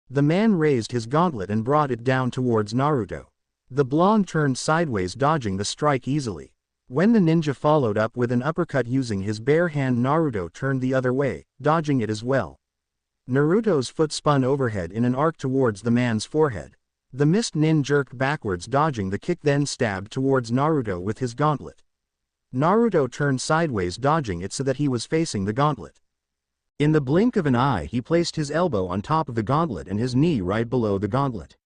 The man raised his gauntlet and brought it down towards Naruto. The blonde turned sideways, dodging the strike easily. When the ninja followed up with an uppercut using his bare hand, Naruto turned the other way, dodging it as well. Naruto's foot spun overhead in an arc towards the man's forehead. The missed nin jerked backwards, dodging the kick, then stabbed towards Naruto with his gauntlet. Naruto turned sideways, dodging it so that he was facing the gauntlet. In the blink of an eye, he placed his elbow on top of the gauntlet and his knee right below the gauntlet.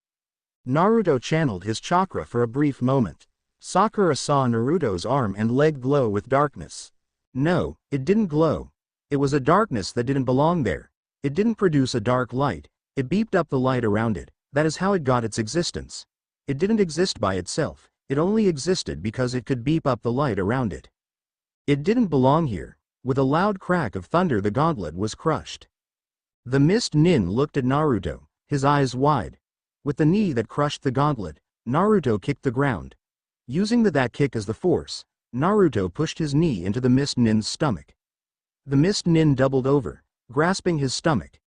Naruto channeled his chakra for a brief moment. Sakura saw Naruto's arm and leg glow with darkness. No, it didn't glow. It was a darkness that didn't belong there. It didn't produce a dark light, it beeped up the light around it. That is how it got its existence. It didn't exist by itself, it only existed because it could beep up the light around it. It didn't belong here. With a loud crack of thunder, the gauntlet was crushed. The Mist Nin looked at Naruto, his eyes wide. With the knee that crushed the gauntlet, Naruto kicked the ground. Using that kick as the force, Naruto pushed his knee into the Mist Nin's stomach. The Mist Nin doubled over, grasping his stomach.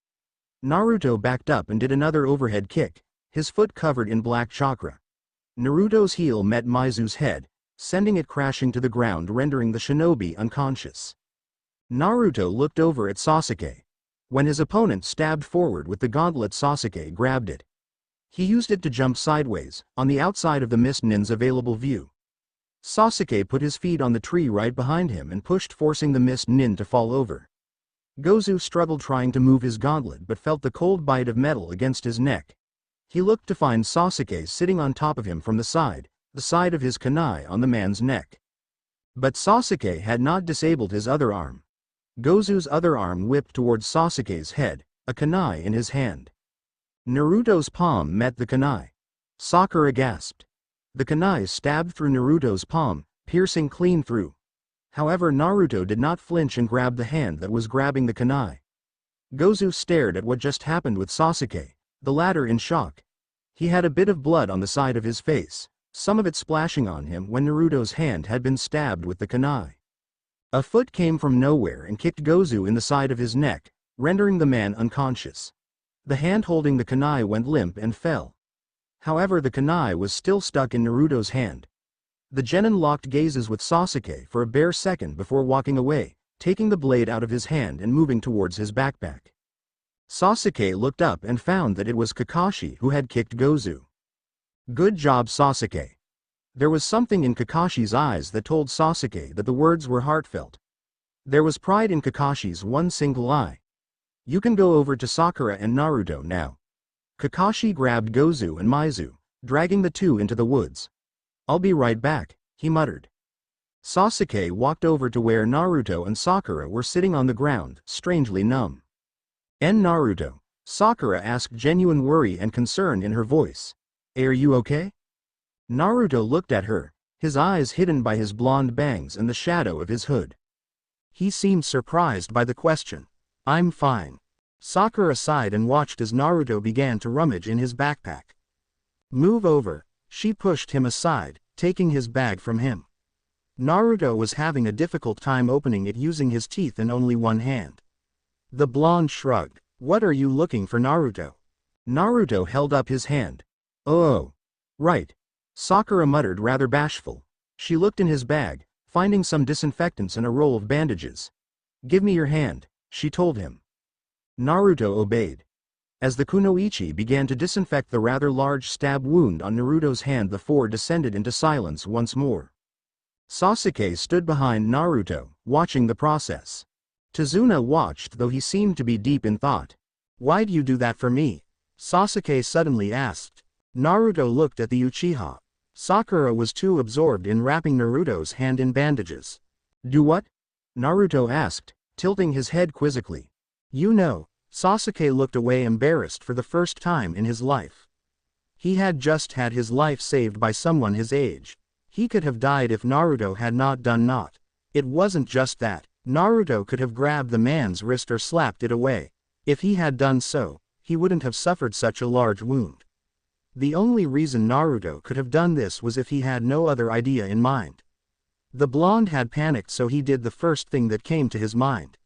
Naruto backed up and did another overhead kick, his foot covered in black chakra. Naruto's heel met Mizu's head, sending it crashing to the ground, rendering the shinobi unconscious. Naruto looked over at Sasuke. When his opponent stabbed forward with the gauntlet, Sasuke grabbed it. He used it to jump sideways, on the outside of the Mist Nin's available view. Sasuke put his feet on the tree right behind him and pushed, forcing the Mist Nin to fall over. Gozu struggled trying to move his gauntlet but felt the cold bite of metal against his neck. He looked to find Sasuke sitting on top of him from the side of his kunai on the man's neck. But Sasuke had not disabled his other arm. Gozu's other arm whipped towards Sasuke's head, a kunai in his hand. Naruto's palm met the kunai. Sakura gasped. The kunai stabbed through Naruto's palm, piercing clean through. However, Naruto did not flinch and grabbed the hand that was grabbing the kunai. Gozu stared at what just happened with Sasuke, the latter in shock. He had a bit of blood on the side of his face, some of it splashing on him when Naruto's hand had been stabbed with the kunai. A foot came from nowhere and kicked Gozu in the side of his neck, rendering the man unconscious. The hand holding the kunai went limp and fell. However, the kunai was still stuck in Naruto's hand. The genin locked gazes with Sasuke for a bare second before walking away, taking the blade out of his hand and moving towards his backpack. Sasuke looked up and found that it was Kakashi who had kicked Gozu. Good job, Sasuke. There was something in Kakashi's eyes that told Sasuke that the words were heartfelt. There was pride in Kakashi's one single eye. You can go over to Sakura and Naruto now. Kakashi grabbed Gozu and Mizu, dragging the two into the woods. I'll be right back, he muttered. Sasuke walked over to where Naruto and Sakura were sitting on the ground, strangely numb. Naruto? Sakura asked, genuine worry and concern in her voice. Are you okay? Naruto looked at her, his eyes hidden by his blonde bangs and the shadow of his hood. He seemed surprised by the question. I'm fine. Sakura sighed and watched as Naruto began to rummage in his backpack. Move over, she pushed him aside, taking his bag from him. Naruto was having a difficult time opening it using his teeth and only one hand. The blonde shrugged. What are you looking for, Naruto? Naruto held up his hand. Oh. Right. Sakura muttered, rather bashful. She looked in his bag, finding some disinfectants and a roll of bandages. Give me your hand, she told him. Naruto obeyed. As the kunoichi began to disinfect the rather large stab wound on Naruto's hand, the four descended into silence once more. Sasuke stood behind Naruto, watching the process. Tazuna watched, though he seemed to be deep in thought. Why'd you do that for me? Sasuke suddenly asked. Naruto looked at the Uchiha. Sakura was too absorbed in wrapping Naruto's hand in bandages. Do what? Naruto asked, tilting his head quizzically. You know. Sasuke looked away, embarrassed for the first time in his life. He had just had his life saved by someone his age. He could have died if Naruto had not done naught. It wasn't just that. Naruto could have grabbed the man's wrist or slapped it away. If he had done so, he wouldn't have suffered such a large wound. The only reason Naruto could have done this was if he had no other idea in mind. The blonde had panicked, so he did the first thing that came to his mind.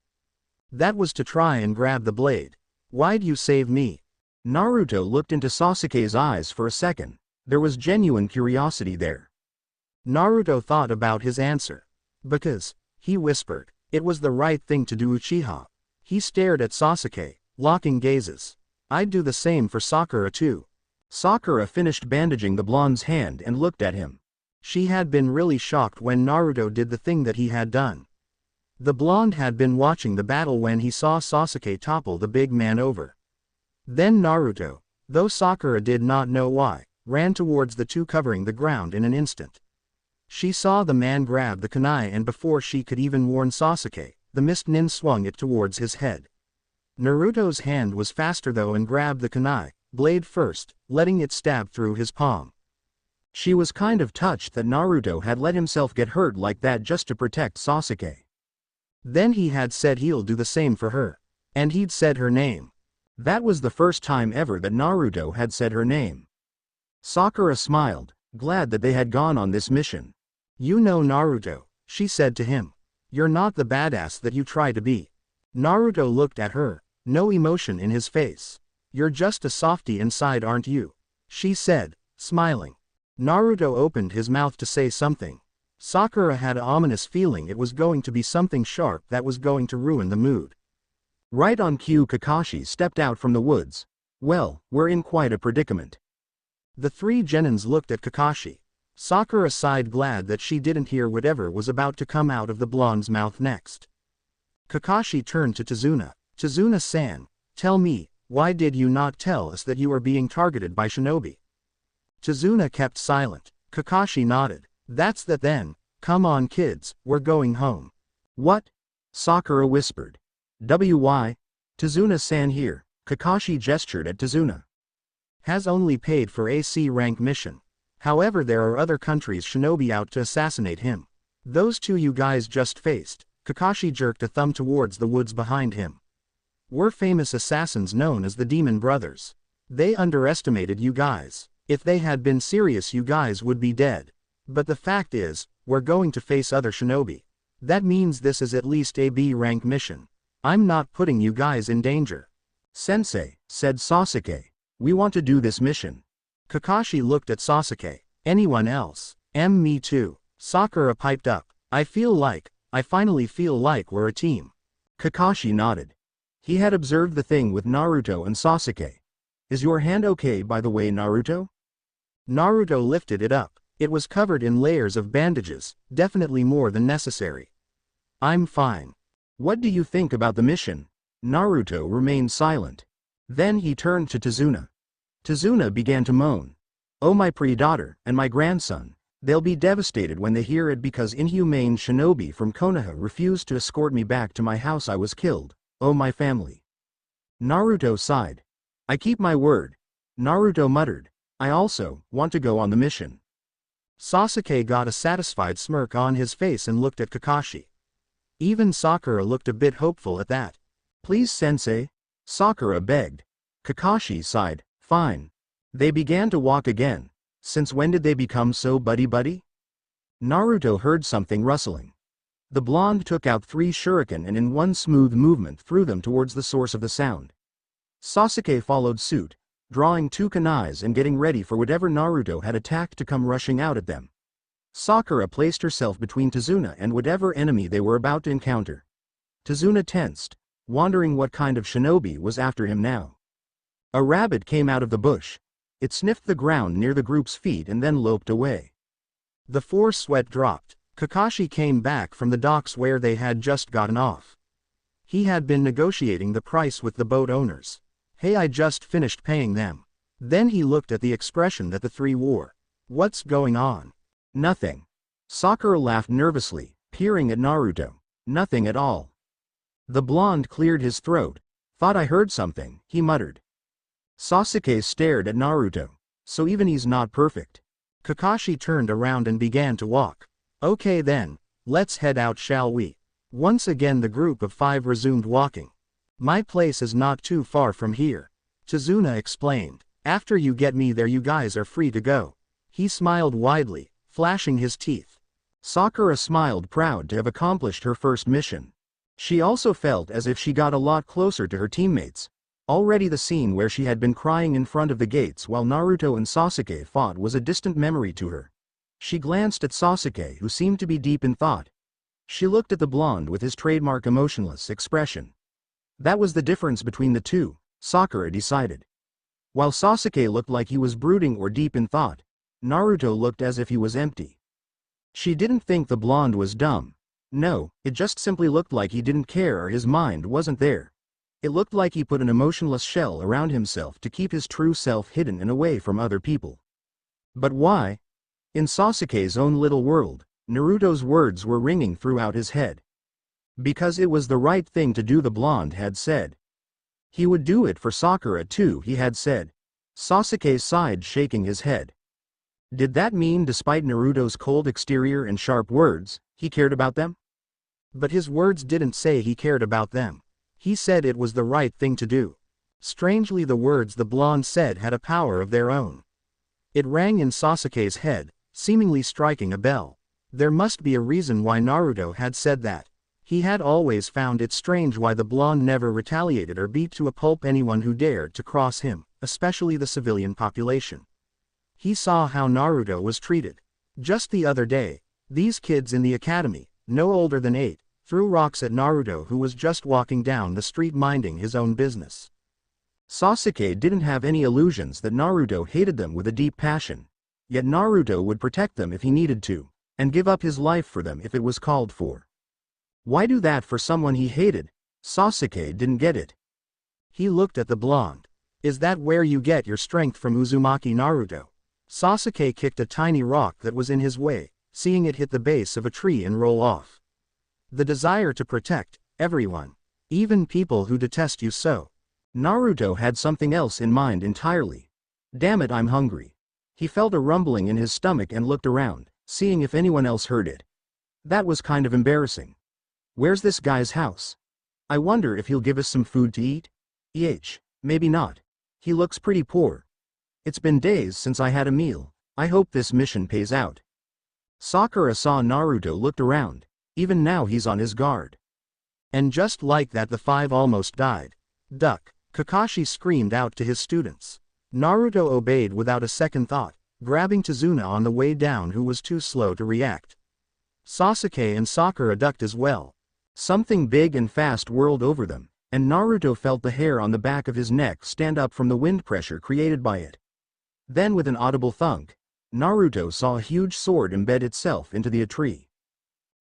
That was to try and grab the blade. Why'd you save me? Naruto looked into Sasuke's eyes for a second. There was genuine curiosity there. Naruto thought about his answer. Because, he whispered, it was the right thing to do, Uchiha. He stared at Sasuke, locking gazes. I'd do the same for Sakura too. Sakura finished bandaging the blonde's hand and looked at him. She had been really shocked when Naruto did the thing that he had done. The blonde had been watching the battle when he saw Sasuke topple the big man over. Then Naruto, though Sakura did not know why, ran towards the two, covering the ground in an instant. She saw the man grab the kunai, and before she could even warn Sasuke, the Mist Nin swung it towards his head. Naruto's hand was faster though and grabbed the kunai, blade first, letting it stab through his palm. She was kind of touched that Naruto had let himself get hurt like that just to protect Sasuke. Then he had said he'll do the same for her. And he'd said her name. That was the first time ever that Naruto had said her name. Sakura smiled, glad that they had gone on this mission. You know Naruto, she said to him. You're not the badass that you try to be. Naruto looked at her, no emotion in his face. You're just a softie inside, aren't you? She said, smiling. Naruto opened his mouth to say something. Sakura had an ominous feeling it was going to be something sharp that was going to ruin the mood. Right on cue, Kakashi stepped out from the woods. Well, we're in quite a predicament. The three genins looked at Kakashi. Sakura sighed, glad that she didn't hear whatever was about to come out of the blonde's mouth next. Kakashi turned to Tazuna. Tazuna-san, tell me, why did you not tell us that you are being targeted by shinobi? Tazuna kept silent. Kakashi nodded. That's that then. Come on kids, we're going home. What? Sakura whispered. Why? Tazuna-san here. Kakashi gestured at Tazuna. Has only paid for a C rank mission. However, there are other countries shinobi out to assassinate him. Those two you guys just faced. Kakashi jerked a thumb towards the woods behind him. Were famous assassins known as the Demon Brothers. They underestimated you guys. If they had been serious, you guys would be dead. But the fact is, we're going to face other shinobi. That means this is at least a B rank mission. I'm not putting you guys in danger. Sensei, said Sasuke, we want to do this mission. Kakashi looked at Sasuke. Anyone else? Me too. Sakura piped up. I finally feel like we're a team. Kakashi nodded. He had observed the thing with Naruto and Sasuke. Is your hand okay, by the way, Naruto? Naruto lifted it up. It was covered in layers of bandages, definitely more than necessary. I'm fine. What do you think about the mission? Naruto remained silent. Then he turned to Tazuna. Tazuna began to moan. Oh, my pre-daughter and my grandson. They'll be devastated when they hear it because inhumane shinobi from Konoha refused to escort me back to my house. I was killed. Oh, my family. Naruto sighed. I keep my word. Naruto muttered. I also want to go on the mission. Sasuke got a satisfied smirk on his face and looked at Kakashi. Even Sakura looked a bit hopeful at that. Please, sensei. Sakura begged. Kakashi sighed. Fine. They began to walk again. Since when did they become so buddy-buddy? Naruto heard something rustling. The blonde took out 3 shuriken and in one smooth movement threw them towards the source of the sound. Sasuke followed suit, drawing 2 kunais and getting ready for whatever Naruto had attacked to come rushing out at them. Sakura placed herself between Tazuna and whatever enemy they were about to encounter. Tazuna tensed, wondering what kind of shinobi was after him now. A rabbit came out of the bush. It sniffed the ground near the group's feet and then loped away. The 4 sweat dropped. Kakashi came back from the docks where they had just gotten off. He had been negotiating the price with the boat owners. Hey, I just finished paying them. Then he looked at the expression that the 3 wore. What's going on? Nothing. Sakura laughed nervously, peering at Naruto. Nothing at all. The blonde cleared his throat. Thought I heard something, he muttered. Sasuke stared at Naruto. So even he's not perfect. Kakashi turned around and began to walk. Okay then, let's head out, shall we? Once again the group of 5 resumed walking. My place is not too far from here. Tazuna explained. After you get me there you guys are free to go. He smiled widely, flashing his teeth. Sakura smiled, proud to have accomplished her first mission. She also felt as if she got a lot closer to her teammates. Already the scene where she had been crying in front of the gates while Naruto and Sasuke fought was a distant memory to her. She glanced at Sasuke, who seemed to be deep in thought. She looked at the blonde with his trademark emotionless expression. That was the difference between the two, Sakura decided. While Sasuke looked like he was brooding or deep in thought, Naruto looked as if he was empty. She didn't think the blonde was dumb. No, it just simply looked like he didn't care or his mind wasn't there. It looked like he put an emotionless shell around himself to keep his true self hidden and away from other people. But why? In Sasuke's own little world, Naruto's words were ringing throughout his head. Because it was the right thing to do, the blonde had said. He would do it for Sakura too, he had said. Sasuke sighed, shaking his head. Did that mean despite Naruto's cold exterior and sharp words, he cared about them? But his words didn't say he cared about them. He said it was the right thing to do. Strangely, the words the blonde said had a power of their own. It rang in Sasuke's head, seemingly striking a bell. There must be a reason why Naruto had said that. He had always found it strange why the blonde never retaliated or beat to a pulp anyone who dared to cross him, especially the civilian population. He saw how Naruto was treated. Just the other day, these kids in the academy, no older than 8, threw rocks at Naruto, who was just walking down the street minding his own business. Sasuke didn't have any illusions that Naruto hated them with a deep passion. Yet Naruto would protect them if he needed to, and give up his life for them if it was called for. Why do that for someone he hated? Sasuke didn't get it. He looked at the blonde. Is that where you get your strength from, Uzumaki Naruto? Sasuke kicked a tiny rock that was in his way, seeing it hit the base of a tree and roll off. The desire to protect everyone, even people who detest you so. Naruto had something else in mind entirely. Damn it, I'm hungry. He felt a rumbling in his stomach and looked around, seeing if anyone else heard it. That was kind of embarrassing. Where's this guy's house? I wonder if he'll give us some food to eat? Maybe not. He looks pretty poor. It's been days since I had a meal. I hope this mission pays out. Sakura saw Naruto looked around. Even now he's on his guard. And just like that, the 5 almost died. Duck, Kakashi screamed out to his students. Naruto obeyed without a second thought, grabbing Tazuna on the way down, who was too slow to react. Sasuke and Sakura ducked as well. Something big and fast whirled over them, and Naruto felt the hair on the back of his neck stand up from the wind pressure created by it. Then with an audible thunk, Naruto saw a huge sword embed itself into the tree.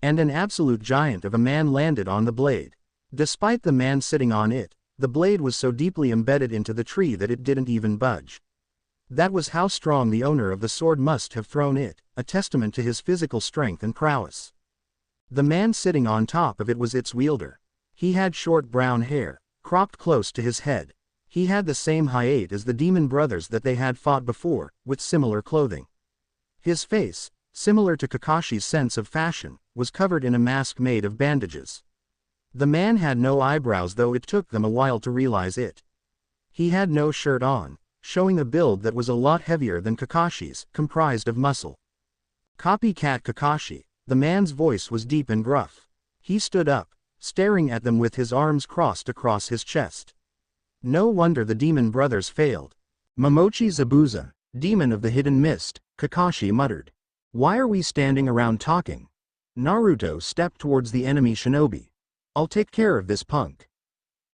And an absolute giant of a man landed on the blade. Despite the man sitting on it, the blade was so deeply embedded into the tree that it didn't even budge. That was how strong the owner of the sword must have thrown it, a testament to his physical strength and prowess. The man sitting on top of it was its wielder. He had short brown hair, cropped close to his head. He had the same height as the demon brothers that they had fought before, with similar clothing. His face, similar to Kakashi's sense of fashion, was covered in a mask made of bandages. The man had no eyebrows, though it took them a while to realize it. He had no shirt on, showing a build that was a lot heavier than Kakashi's, comprised of muscle. Copycat Kakashi. The man's voice was deep and gruff. He stood up, staring at them with his arms crossed across his chest. No wonder the demon brothers failed. Momochi Zabuza, demon of the hidden mist, Kakashi muttered. Why are we standing around talking? Naruto stepped towards the enemy shinobi. I'll take care of this punk.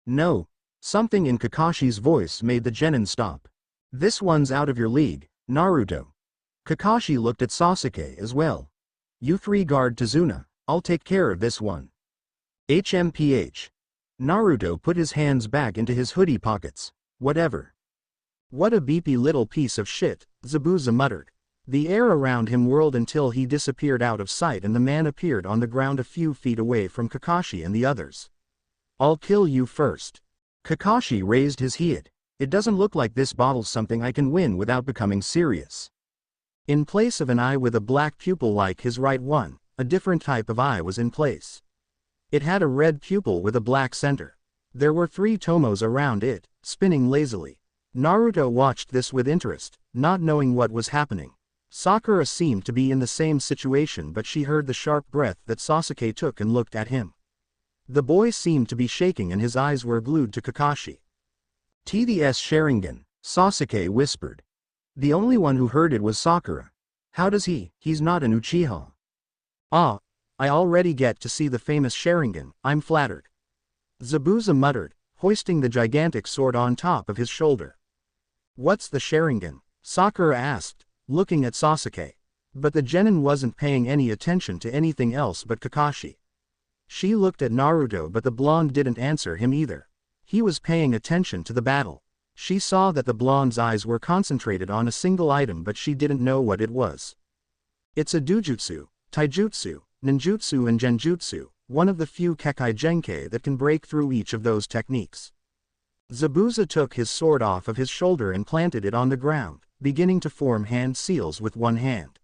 No. Something in Kakashi's voice made the genin stop. This one's out of your league, Naruto. Kakashi looked at Sasuke as well. You 3 guard Tazuna, I'll take care of this one. HMPH. Naruto put his hands back into his hoodie pockets. Whatever. What a beepy little piece of shit, Zabuza muttered. The air around him whirled until he disappeared out of sight, and the man appeared on the ground a few feet away from Kakashi and the others. I'll kill you first. Kakashi raised his head. It doesn't look like this bottle's something I can win without becoming serious. In place of an eye with a black pupil like his right one, a different type of eye was in place. It had a red pupil with a black center. There were 3 tomos around it, spinning lazily. Naruto watched this with interest, not knowing what was happening. Sakura seemed to be in the same situation, but she heard the sharp breath that Sasuke took and looked at him. The boy seemed to be shaking and his eyes were glued to Kakashi. TDS Sharingan, Sasuke whispered. The only one who heard it was Sakura. How does he's not an Uchiha. Ah, I already get to see the famous Sharingan, I'm flattered. Zabuza muttered, hoisting the gigantic sword on top of his shoulder. What's the Sharingan? Sakura asked, looking at Sasuke. But the genin wasn't paying any attention to anything else but Kakashi. She looked at Naruto, but the blonde didn't answer him either. He was paying attention to the battle. She saw that the blonde's eyes were concentrated on a single item, but she didn't know what it was. It's a dojutsu, taijutsu, ninjutsu and genjutsu, one of the few Kekkei Genkai that can break through each of those techniques. Zabuza took his sword off of his shoulder and planted it on the ground, beginning to form hand seals with one hand.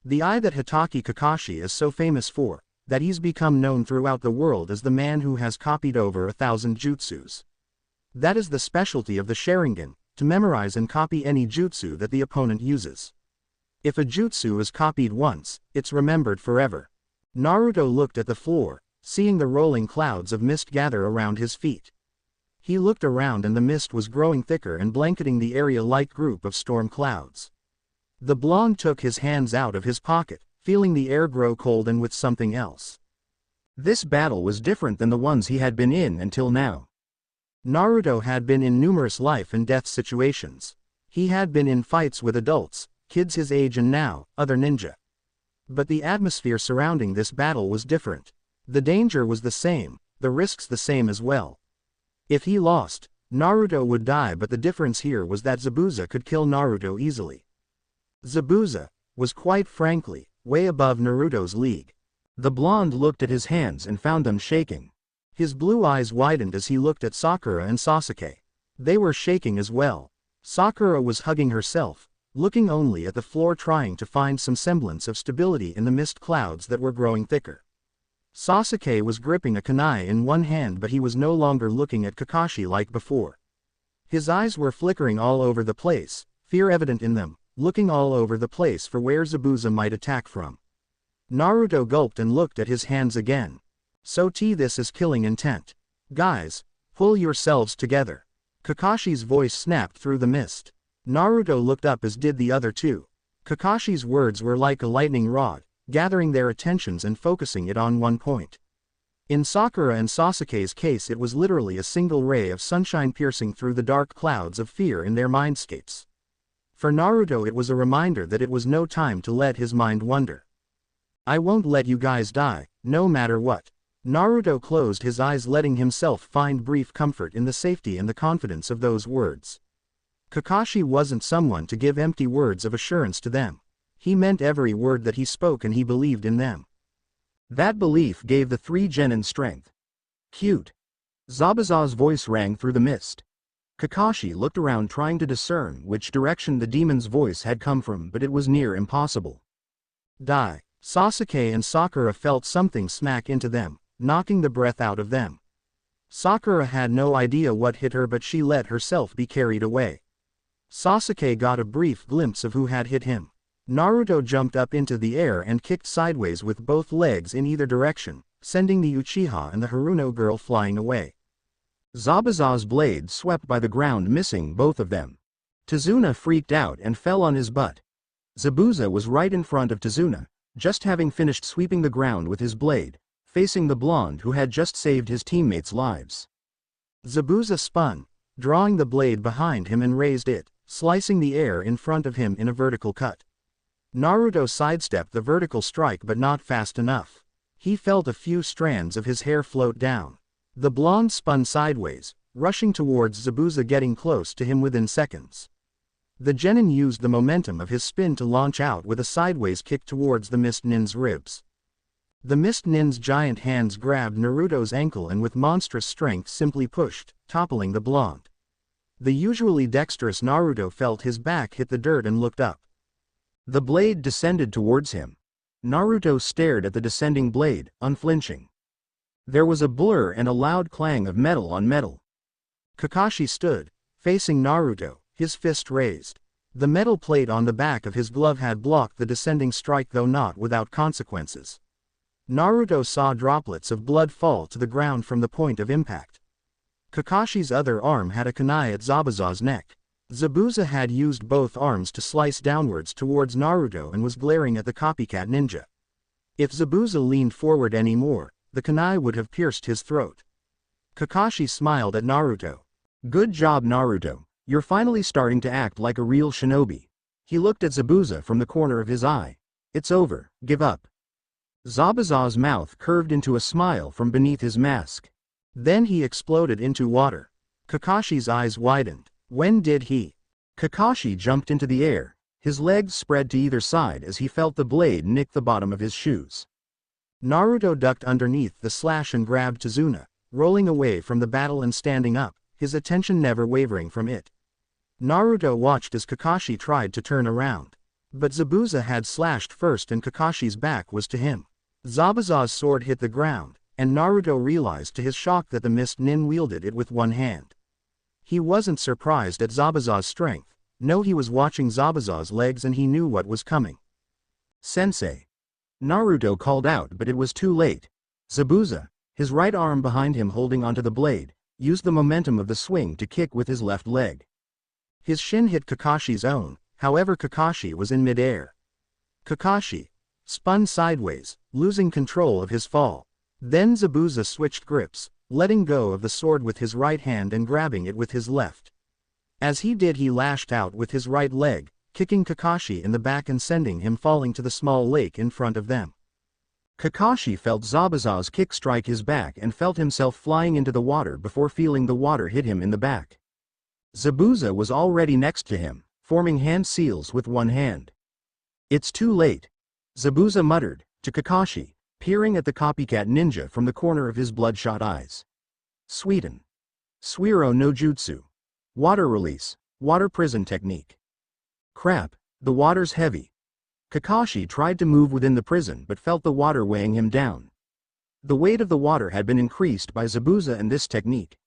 The eye that Hitaki Kakashi is so famous for, that he's become known throughout the world as the man who has copied over 1,000 jutsus. That is the specialty of the Sharingan, to memorize and copy any jutsu that the opponent uses. If a jutsu is copied once, it's remembered forever. Naruto looked at the floor, seeing the rolling clouds of mist gather around his feet. He looked around and the mist was growing thicker and blanketing the area like group of storm clouds. The blonde took his hands out of his pocket, feeling the air grow cold and with something else. This battle was different than the ones he had been in until now. Naruto had been in numerous life and death situations. He had been in fights with adults, kids his age and now, other ninja. But the atmosphere surrounding this battle was different. The danger was the same, the risks the same as well. If he lost, Naruto would die, but the difference here was that Zabuza could kill Naruto easily. Zabuza was quite frankly way above Naruto's league. The blonde looked at his hands and found them shaking. His blue eyes widened as he looked at Sakura and Sasuke. They were shaking as well. Sakura was hugging herself, looking only at the floor, trying to find some semblance of stability in the mist clouds that were growing thicker. Sasuke was gripping a kunai in one hand, but he was no longer looking at Kakashi like before. His eyes were flickering all over the place, fear evident in them, looking all over the place for where Zabuza might attack from. Naruto gulped and looked at his hands again. So this is killing intent. Guys, pull yourselves together. Kakashi's voice snapped through the mist. Naruto looked up, as did the other two. Kakashi's words were like a lightning rod, gathering their attentions and focusing it on one point. In Sakura and Sasuke's case, it was literally a single ray of sunshine piercing through the dark clouds of fear in their mindscapes. For Naruto, it was a reminder that it was no time to let his mind wander. I won't let you guys die, no matter what. Naruto closed his eyes, letting himself find brief comfort in the safety and the confidence of those words. Kakashi wasn't someone to give empty words of assurance to them. He meant every word that he spoke, and he believed in them. That belief gave the three genin strength. Cute. Zabuza's voice rang through the mist. Kakashi looked around, trying to discern which direction the demon's voice had come from, but it was near impossible. Die. Sasuke and Sakura felt something smack into them, knocking the breath out of them. Sakura had no idea what hit her, but she let herself be carried away. Sasuke got a brief glimpse of who had hit him. Naruto jumped up into the air and kicked sideways with both legs in either direction, sending the Uchiha and the Haruno girl flying away. Zabuza's blade swept by the ground, missing both of them. Tazuna freaked out and fell on his butt. Zabuza was right in front of Tazuna, just having finished sweeping the ground with his blade, facing the blonde who had just saved his teammates' lives. Zabuza spun, drawing the blade behind him, and raised it, slicing the air in front of him in a vertical cut. Naruto sidestepped the vertical strike, but not fast enough. He felt a few strands of his hair float down. The blonde spun sideways, rushing towards Zabuza, getting close to him within seconds. The genin used the momentum of his spin to launch out with a sideways kick towards the Mist Nin's ribs. The Mist Nin's giant hands grabbed Naruto's ankle and with monstrous strength simply pushed, toppling the blonde. The usually dexterous Naruto felt his back hit the dirt and looked up. The blade descended towards him. Naruto stared at the descending blade, unflinching. There was a blur and a loud clang of metal on metal. Kakashi stood, facing Naruto, his fist raised. The metal plate on the back of his glove had blocked the descending strike, though not without consequences. Naruto saw droplets of blood fall to the ground from the point of impact. Kakashi's other arm had a kunai at Zabuza's neck. Zabuza had used both arms to slice downwards towards Naruto and was glaring at the copycat ninja. If Zabuza leaned forward any more, the kunai would have pierced his throat. Kakashi smiled at Naruto. Good job, Naruto. You're finally starting to act like a real shinobi. He looked at Zabuza from the corner of his eye. It's over, give up. Zabuza's mouth curved into a smile from beneath his mask. Then he exploded into water. Kakashi's eyes widened. When did he? Kakashi jumped into the air, his legs spread to either side as he felt the blade nick the bottom of his shoes. Naruto ducked underneath the slash and grabbed Tazuna, rolling away from the battle and standing up, his attention never wavering from it. Naruto watched as Kakashi tried to turn around. But Zabuza had slashed first and Kakashi's back was to him. Zabuza's sword hit the ground, and Naruto realized to his shock that the mist nin wielded it with one hand. He wasn't surprised at Zabuza's strength. No, he was watching Zabuza's legs and he knew what was coming. Sensei. Naruto called out, but it was too late. Zabuza, his right arm behind him holding onto the blade, used the momentum of the swing to kick with his left leg. His shin hit Kakashi's own, however Kakashi was in midair. Kakashi spun sideways, losing control of his fall. Then Zabuza switched grips, letting go of the sword with his right hand and grabbing it with his left. As he did, he lashed out with his right leg, kicking Kakashi in the back and sending him falling to the small lake in front of them. Kakashi felt Zabuza's kick strike his back and felt himself flying into the water before feeling the water hit him in the back. Zabuza was already next to him, forming hand seals with one hand. "It's too late," Zabuza muttered to Kakashi, peering at the copycat ninja from the corner of his bloodshot eyes. Suiten. Suiro no Jutsu. Water release, water prison technique. Crap, the water's heavy. Kakashi tried to move within the prison but felt the water weighing him down. The weight of the water had been increased by Zabuza and this technique.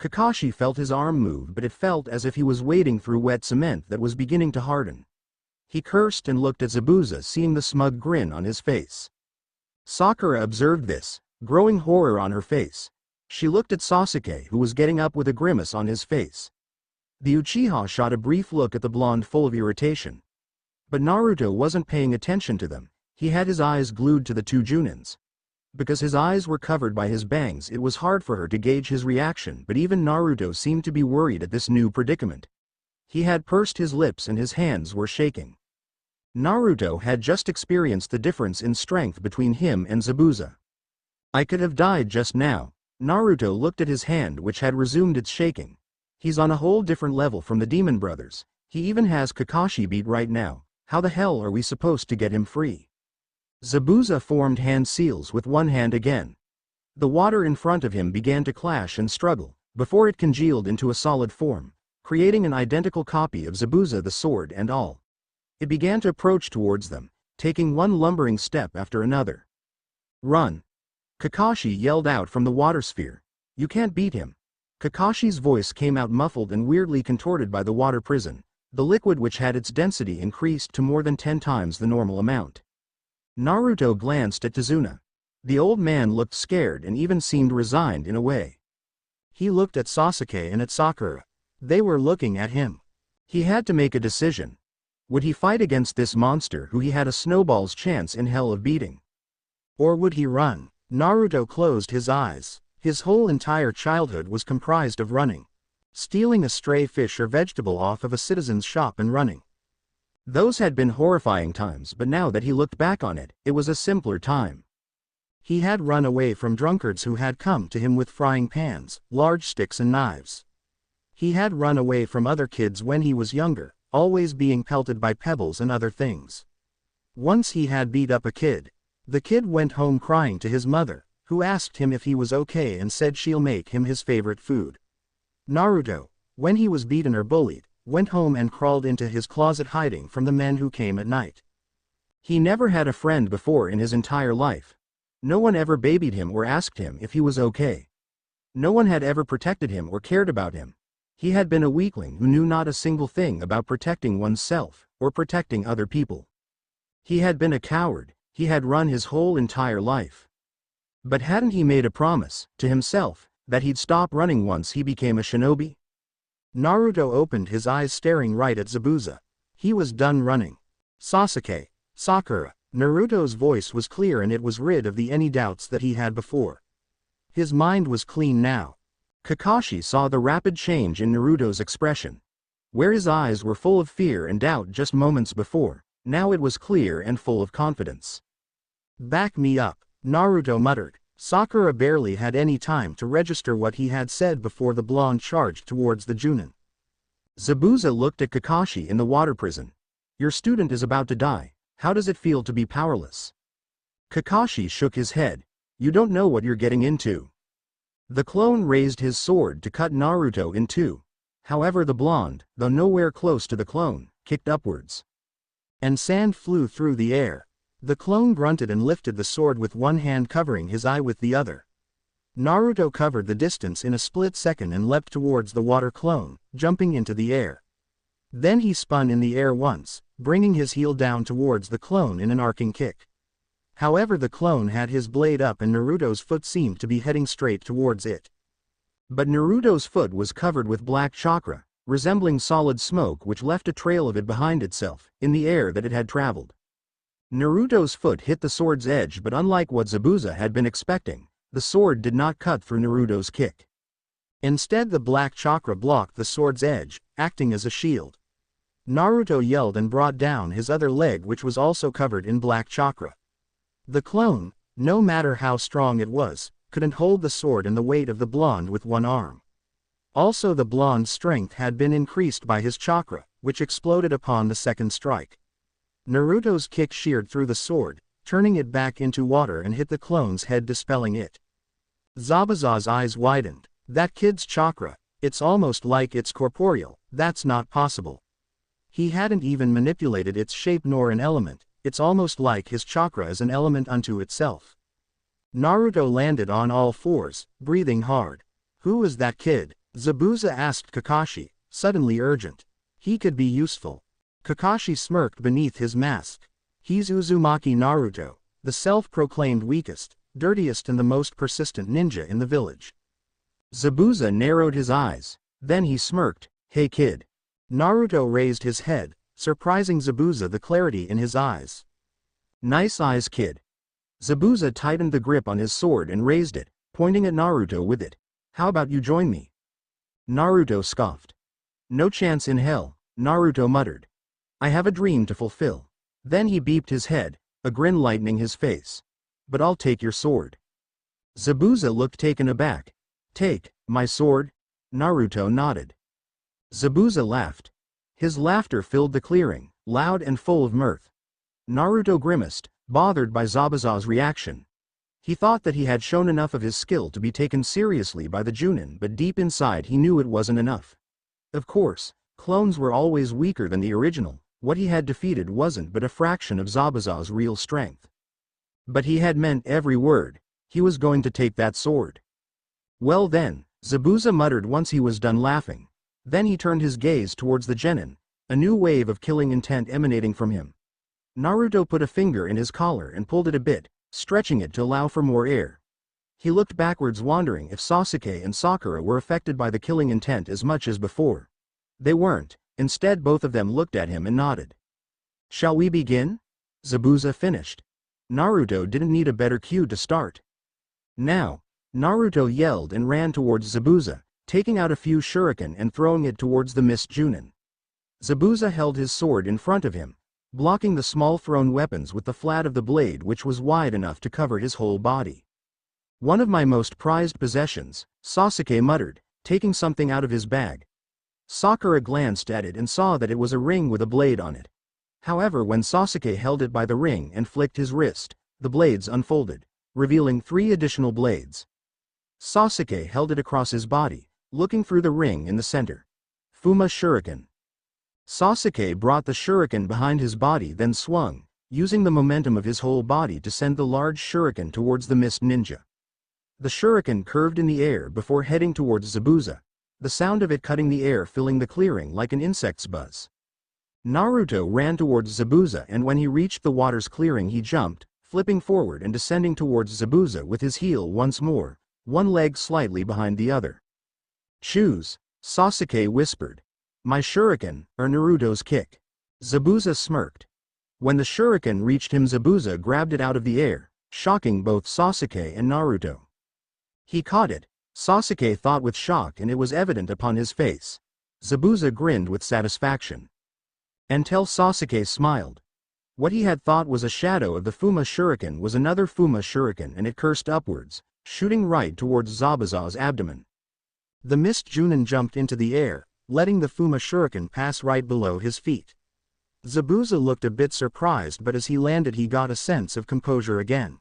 Kakashi felt his arm move, but it felt as if he was wading through wet cement that was beginning to harden. He cursed and looked at Zabuza, seeing the smug grin on his face. Sakura observed this, growing horror on her face. She looked at Sasuke, who was getting up with a grimace on his face. The Uchiha shot a brief look at the blonde full of irritation. But Naruto wasn't paying attention to them. He had his eyes glued to the two Junins. Because his eyes were covered by his bangs, it was hard for her to gauge his reaction, but even Naruto seemed to be worried at this new predicament. He had pursed his lips and his hands were shaking. Naruto had just experienced the difference in strength between him and Zabuza. "I could have died just now." Naruto looked at his hand, which had resumed its shaking. He's on a whole different level from the Demon Brothers. He even has Kakashi beat right now. How the hell are we supposed to get him free? Zabuza formed hand seals with one hand again. The water in front of him began to clash and struggle, before it congealed into a solid form, creating an identical copy of Zabuza, the sword and all. It began to approach towards them, taking one lumbering step after another. "Run!" Kakashi yelled out from the water sphere. "You can't beat him." Kakashi's voice came out muffled and weirdly contorted by the water prison, the liquid which had its density increased to more than 10 times the normal amount. Naruto glanced at Tazuna. The old man looked scared and even seemed resigned in a way. He looked at Sasuke and at Sakura. They were looking at him. He had to make a decision. Would he fight against this monster who he had a snowball's chance in hell of beating? Or would he run? Naruto closed his eyes. His whole entire childhood was comprised of running. Stealing a stray fish or vegetable off of a citizen's shop and running. Those had been horrifying times, but now that he looked back on it, it was a simpler time. He had run away from drunkards who had come to him with frying pans, large sticks and knives. He had run away from other kids when he was younger, always being pelted by pebbles and other things. Once he had beat up a kid. The kid went home crying to his mother, who asked him if he was okay and said she'll make him his favorite food. Naruto, when he was beaten or bullied, went home and crawled into his closet hiding from the men who came at night. He never had a friend before in his entire life. No one ever babied him or asked him if he was okay. No one had ever protected him or cared about him. He had been a weakling who knew not a single thing about protecting oneself or protecting other people. He had been a coward. He had run his whole entire life. But hadn't he made a promise to himself that he'd stop running once he became a shinobi? Naruto opened his eyes, staring right at Zabuza. He was done running. "Sasuke, Sakura." Naruto's voice was clear and it was rid of any doubts that he had before. His mind was clean now. Kakashi saw the rapid change in Naruto's expression. Where his eyes were full of fear and doubt just moments before, now it was clear and full of confidence. "Back me up," Naruto muttered. Sakura barely had any time to register what he had said before the blonde charged towards the Junin. Zabuza looked at Kakashi in the water prison. "Your student is about to die. How does it feel to be powerless?" Kakashi shook his head. "You don't know what you're getting into." The clone raised his sword to cut Naruto in two. However, the blonde, though nowhere close to the clone, kicked upwards. And sand flew through the air. The clone grunted and lifted the sword with one hand, covering his eye with the other. Naruto covered the distance in a split second and leapt towards the water clone, jumping into the air. Then he spun in the air once, bringing his heel down towards the clone in an arcing kick. However, the clone had his blade up and Naruto's foot seemed to be heading straight towards it. But Naruto's foot was covered with black chakra, resembling solid smoke which left a trail of it behind itself, in the air that it had traveled. Naruto's foot hit the sword's edge, but unlike what Zabuza had been expecting, the sword did not cut through Naruto's kick. Instead, the black chakra blocked the sword's edge, acting as a shield. Naruto yelled and brought down his other leg, which was also covered in black chakra. The clone, no matter how strong it was, couldn't hold the sword and the weight of the blonde with one arm. Also, the blonde's strength had been increased by his chakra, which exploded upon the second strike. Naruto's kick sheared through the sword, turning it back into water and hit the clone's head, dispelling it. Zabuza's eyes widened. That kid's chakra, it's almost like it's corporeal. That's not possible. He hadn't even manipulated its shape nor an element, it's almost like his chakra is an element unto itself. Naruto landed on all fours, breathing hard. Who is that kid? Zabuza asked Kakashi, suddenly urgent. He could be useful. Kakashi smirked beneath his mask. He's Uzumaki Naruto, the self-proclaimed weakest, dirtiest and the most persistent ninja in the village. Zabuza narrowed his eyes. Then he smirked. Hey kid. Naruto raised his head, surprising Zabuza the clarity in his eyes. Nice eyes, kid. Zabuza tightened the grip on his sword and raised it, pointing at Naruto with it. How about you join me? Naruto scoffed. No chance in hell, Naruto muttered. I have a dream to fulfill. Then he beeped his head, a grin lightening his face. But I'll take your sword. Zabuza looked taken aback. Take my sword? Naruto nodded. Zabuza laughed. His laughter filled the clearing, loud and full of mirth. Naruto grimaced, bothered by Zabuza's reaction. He thought that he had shown enough of his skill to be taken seriously by the Junin, but deep inside he knew it wasn't enough. Of course, clones were always weaker than the original. What he had defeated wasn't but a fraction of Zabuza's real strength. But he had meant every word. He was going to take that sword. Well then, Zabuza muttered once he was done laughing. Then he turned his gaze towards the genin, a new wave of killing intent emanating from him. Naruto put a finger in his collar and pulled it a bit, stretching it to allow for more air. He looked backwards, wondering if Sasuke and Sakura were affected by the killing intent as much as before. They weren't. Instead, both of them looked at him and nodded. Shall we begin? Zabuza finished. Naruto didn't need a better cue to start. Now, Naruto yelled and ran towards Zabuza, taking out a few shuriken and throwing it towards the missed Junin. Zabuza held his sword in front of him, blocking the small thrown weapons with the flat of the blade, which was wide enough to cover his whole body. One of my most prized possessions, Sasuke muttered, taking something out of his bag. Sakura glanced at it and saw that it was a ring with a blade on it. However, when Sasuke held it by the ring and flicked his wrist, the blades unfolded, revealing 3 additional blades. Sasuke held it across his body, looking through the ring in the center. Fuma Shuriken. Sasuke brought the shuriken behind his body, then swung, using the momentum of his whole body to send the large shuriken towards the missed ninja. The shuriken curved in the air before heading towards Zabuza, the sound of it cutting the air filling the clearing like an insect's buzz. Naruto ran towards Zabuza, and when he reached the water's clearing he jumped, flipping forward and descending towards Zabuza with his heel once more, one leg slightly behind the other. Choose, Sasuke whispered. My shuriken, or Naruto's kick. Zabuza smirked. When the shuriken reached him, Zabuza grabbed it out of the air, shocking both Sasuke and Naruto. He caught it. Sasuke thought with shock, and it was evident upon his face. Zabuza grinned with satisfaction. Until Sasuke smiled. What he had thought was a shadow of the Fuma Shuriken was another Fuma Shuriken, and it cursed upwards, shooting right towards Zabuza's abdomen. The missed Junin jumped into the air, letting the Fuma Shuriken pass right below his feet. Zabuza looked a bit surprised, but as he landed he got a sense of composure again.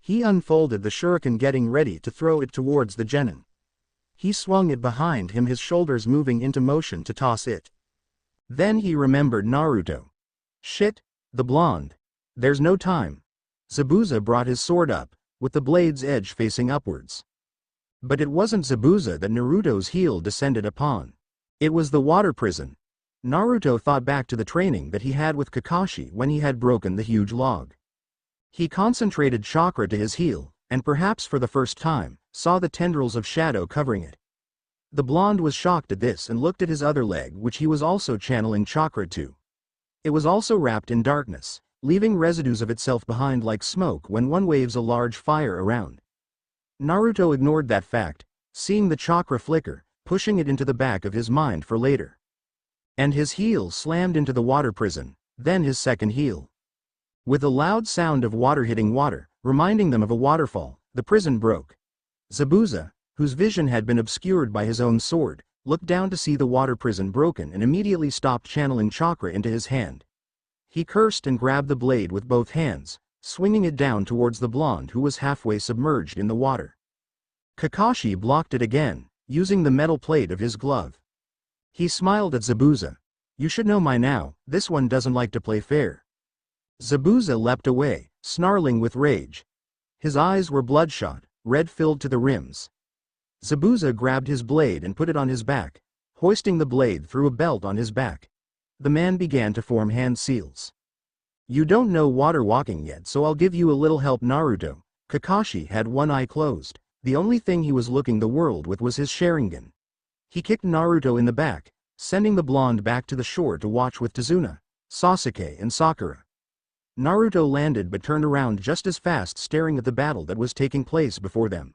He unfolded the shuriken, getting ready to throw it towards the genin. He swung it behind him, his shoulders moving into motion to toss it. Then he remembered Naruto. Shit, the blonde. There's no time. Zabuza brought his sword up, with the blade's edge facing upwards. But it wasn't Zabuza that Naruto's heel descended upon. It was the water prison. Naruto thought back to the training that he had with Kakashi when he had broken the huge log. He concentrated chakra to his heel, and perhaps for the first time, saw the tendrils of shadow covering it. The blonde was shocked at this and looked at his other leg, which he was also channeling chakra to. It was also wrapped in darkness, leaving residues of itself behind like smoke when one waves a large fire around. Naruto ignored that fact, seeing the chakra flicker, pushing it into the back of his mind for later. And his heel slammed into the water prison, then his second heel. With a loud sound of water hitting water, reminding them of a waterfall, the prison broke. Zabuza, whose vision had been obscured by his own sword, looked down to see the water prison broken and immediately stopped channeling chakra into his hand. He cursed and grabbed the blade with both hands, swinging it down towards the blonde who was halfway submerged in the water. Kakashi blocked it again, using the metal plate of his glove. He smiled at Zabuza. You should know by now, this one doesn't like to play fair. Zabuza leapt away, snarling with rage. His eyes were bloodshot, red filled to the rims. Zabuza grabbed his blade and put it on his back, hoisting the blade through a belt on his back. The man began to form hand seals. You don't know water walking yet, so I'll give you a little help. Naruto. Kakashi had one eye closed. The only thing he was looking the world with was his Sharingan. He kicked Naruto in the back, sending the blonde back to the shore to watch with Tazuna, Sasuke and Sakura. Naruto landed but turned around just as fast, staring at the battle that was taking place before them.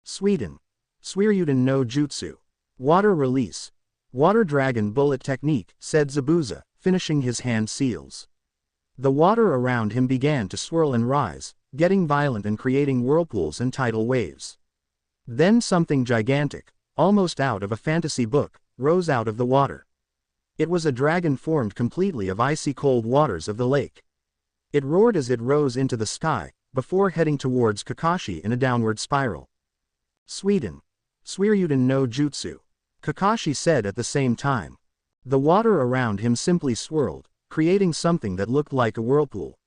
Sweden. Suiryuden no Jutsu. Water release. Water dragon bullet technique, said Zabuza, finishing his hand seals. The water around him began to swirl and rise, getting violent and creating whirlpools and tidal waves. Then something gigantic, almost out of a fantasy book, rose out of the water. It was a dragon formed completely of icy cold waters of the lake. It roared as it rose into the sky, before heading towards Kakashi in a downward spiral. Sweden. Suiryuden no Jutsu. Kakashi said at the same time. The water around him simply swirled, creating something that looked like a whirlpool.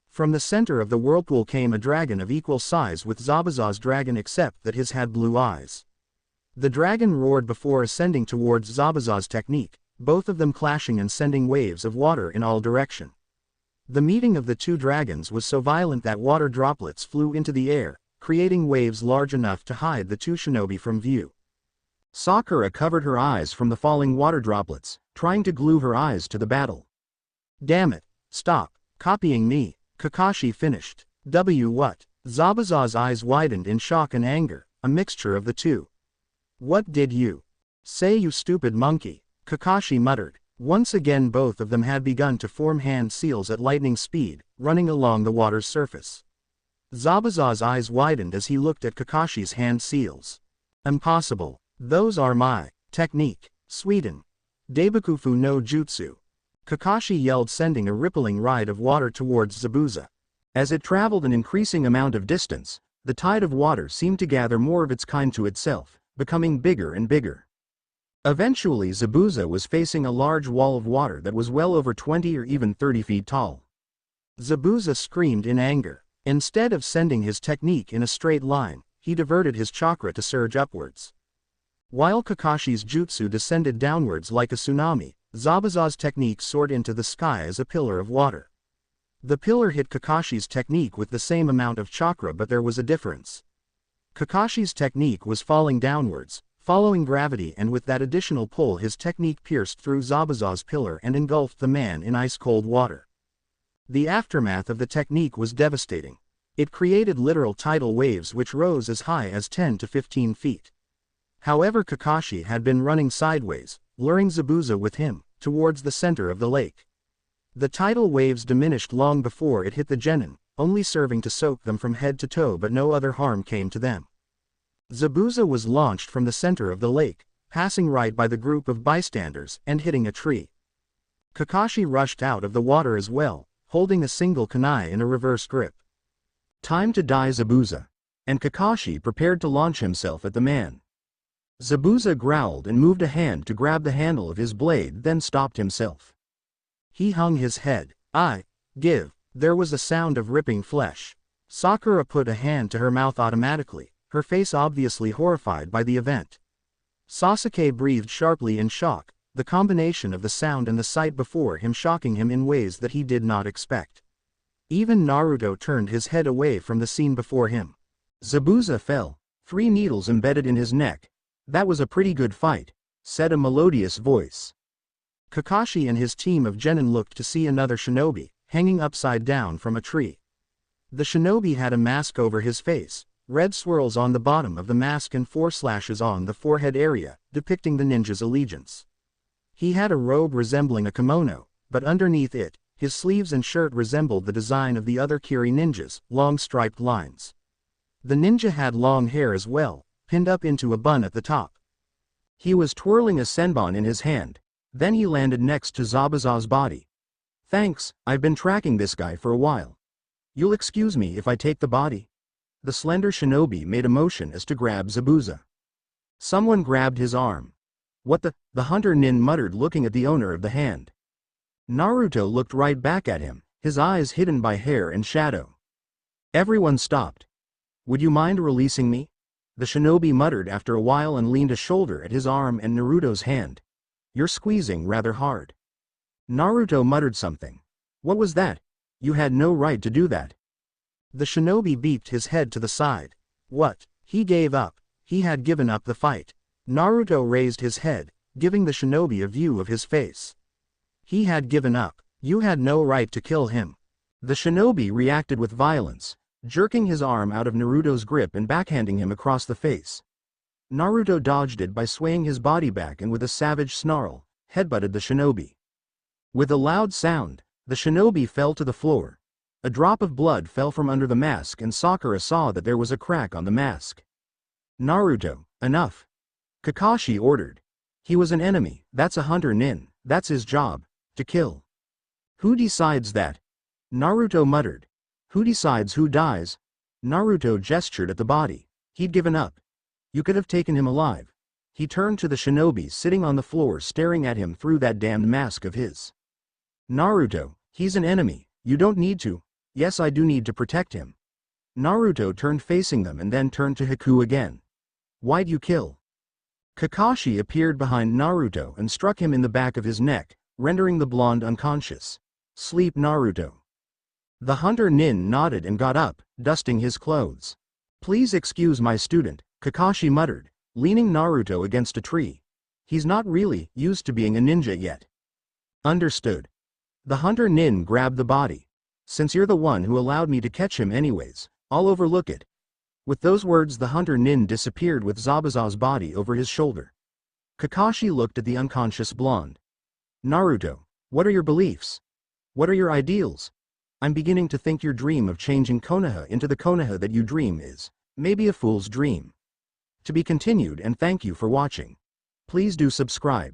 From the center of the whirlpool came a dragon of equal size with Zabuza's dragon, except that his had blue eyes. The dragon roared before ascending towards Zabuza's technique, both of them clashing and sending waves of water in all direction. The meeting of the two dragons was so violent that water droplets flew into the air, creating waves large enough to hide the two shinobi from view. Sakura covered her eyes from the falling water droplets, trying to glue her eyes to the battle. Damn it, stop copying me, Kakashi finished. What? Zabuza's eyes widened in shock and anger, a mixture of the two. What did you say, you stupid monkey? Kakashi muttered. Once again both of them had begun to form hand seals at lightning speed, running along the water's surface. Zabuza's eyes widened as he looked at Kakashi's hand seals. Impossible. Those are my technique. Sweden. Daibakufu no Jutsu. Kakashi yelled, sending a rippling ride of water towards Zabuza. As it traveled an increasing amount of distance, the tide of water seemed to gather more of its kind to itself, becoming bigger and bigger. Eventually Zabuza was facing a large wall of water that was well over 20 or even 30 feet tall. Zabuza screamed in anger. Instead of sending his technique in a straight line, he diverted his chakra to surge upwards. While Kakashi's jutsu descended downwards like a tsunami, Zabuza's technique soared into the sky as a pillar of water. The pillar hit Kakashi's technique with the same amount of chakra, but there was a difference. Kakashi's technique was falling downwards, following gravity, and with that additional pull his technique pierced through Zabuza's pillar and engulfed the man in ice-cold water. The aftermath of the technique was devastating. It created literal tidal waves which rose as high as 10 to 15 feet. However, Kakashi had been running sideways, luring Zabuza with him, towards the center of the lake. The tidal waves diminished long before it hit the genin, only serving to soak them from head to toe, but no other harm came to them. Zabuza was launched from the center of the lake, passing right by the group of bystanders and hitting a tree. Kakashi rushed out of the water as well, holding a single kunai in a reverse grip. Time to die, Zabuza. And Kakashi prepared to launch himself at the man. Zabuza growled and moved a hand to grab the handle of his blade, then stopped himself. He hung his head. Give. There was a sound of ripping flesh. Sakura put a hand to her mouth automatically, her face obviously horrified by the event. Sasuke breathed sharply in shock, the combination of the sound and the sight before him shocking him in ways that he did not expect. Even Naruto turned his head away from the scene before him. Zabuza fell, 3 needles embedded in his neck. That was a pretty good fight, said a melodious voice. Kakashi and his team of genin looked to see another shinobi, hanging upside down from a tree. The shinobi had a mask over his face, red swirls on the bottom of the mask and 4 slashes on the forehead area, depicting the ninja's allegiance. He had a robe resembling a kimono, but underneath it, his sleeves and shirt resembled the design of the other Kiri ninjas, long striped lines. The ninja had long hair as well, pinned up into a bun at the top. He was twirling a senbon in his hand. Then he landed next to Zabuza's body. Thanks, I've been tracking this guy for a while. You'll excuse me if I take the body? The slender shinobi made a motion as to grab Zabuza. Someone grabbed his arm. What the hunter nin muttered, looking at the owner of the hand. Naruto looked right back at him, his eyes hidden by hair and shadow. Everyone stopped. Would you mind releasing me? The shinobi muttered after a while and leaned a shoulder at his arm and Naruto's hand. You're squeezing rather hard. Naruto muttered something. What was that? You had no right to do that. The shinobi beeped his head to the side. What? He gave up. He had given up the fight. Naruto raised his head, giving the shinobi a view of his face. He had given up. You had no right to kill him. The shinobi reacted with violence, jerking his arm out of Naruto's grip and backhanding him across the face. Naruto dodged it by swaying his body back and with a savage snarl, headbutted the shinobi. With a loud sound, the shinobi fell to the floor. A drop of blood fell from under the mask and Sakura saw that there was a crack on the mask. Naruto, enough. Kakashi ordered. He was an enemy, that's a hunter nin, that's his job, to kill. Who decides that? Naruto muttered. Who decides who dies? Naruto gestured at the body. He'd given up. You could have taken him alive. He turned to the shinobi sitting on the floor staring at him through that damned mask of his. Naruto, he's an enemy, you don't need to. Yes, I do need to protect him. Naruto turned facing them and then turned to Haku again. Why'd you kill? Kakashi appeared behind Naruto and struck him in the back of his neck, rendering the blonde unconscious. Sleep, Naruto. The hunter nin nodded and got up, dusting his clothes. Please excuse my student, Kakashi muttered, leaning Naruto against a tree. He's not really used to being a ninja yet. Understood. The hunter nin grabbed the body. Since you're the one who allowed me to catch him anyways, I'll overlook it. With those words the hunter nin disappeared with Zabuza's body over his shoulder. Kakashi looked at the unconscious blonde. Naruto, what are your beliefs? What are your ideals? I'm beginning to think your dream of changing Konoha into the Konoha that you dream is maybe a fool's dream. To be continued, and thank you for watching. Please do subscribe.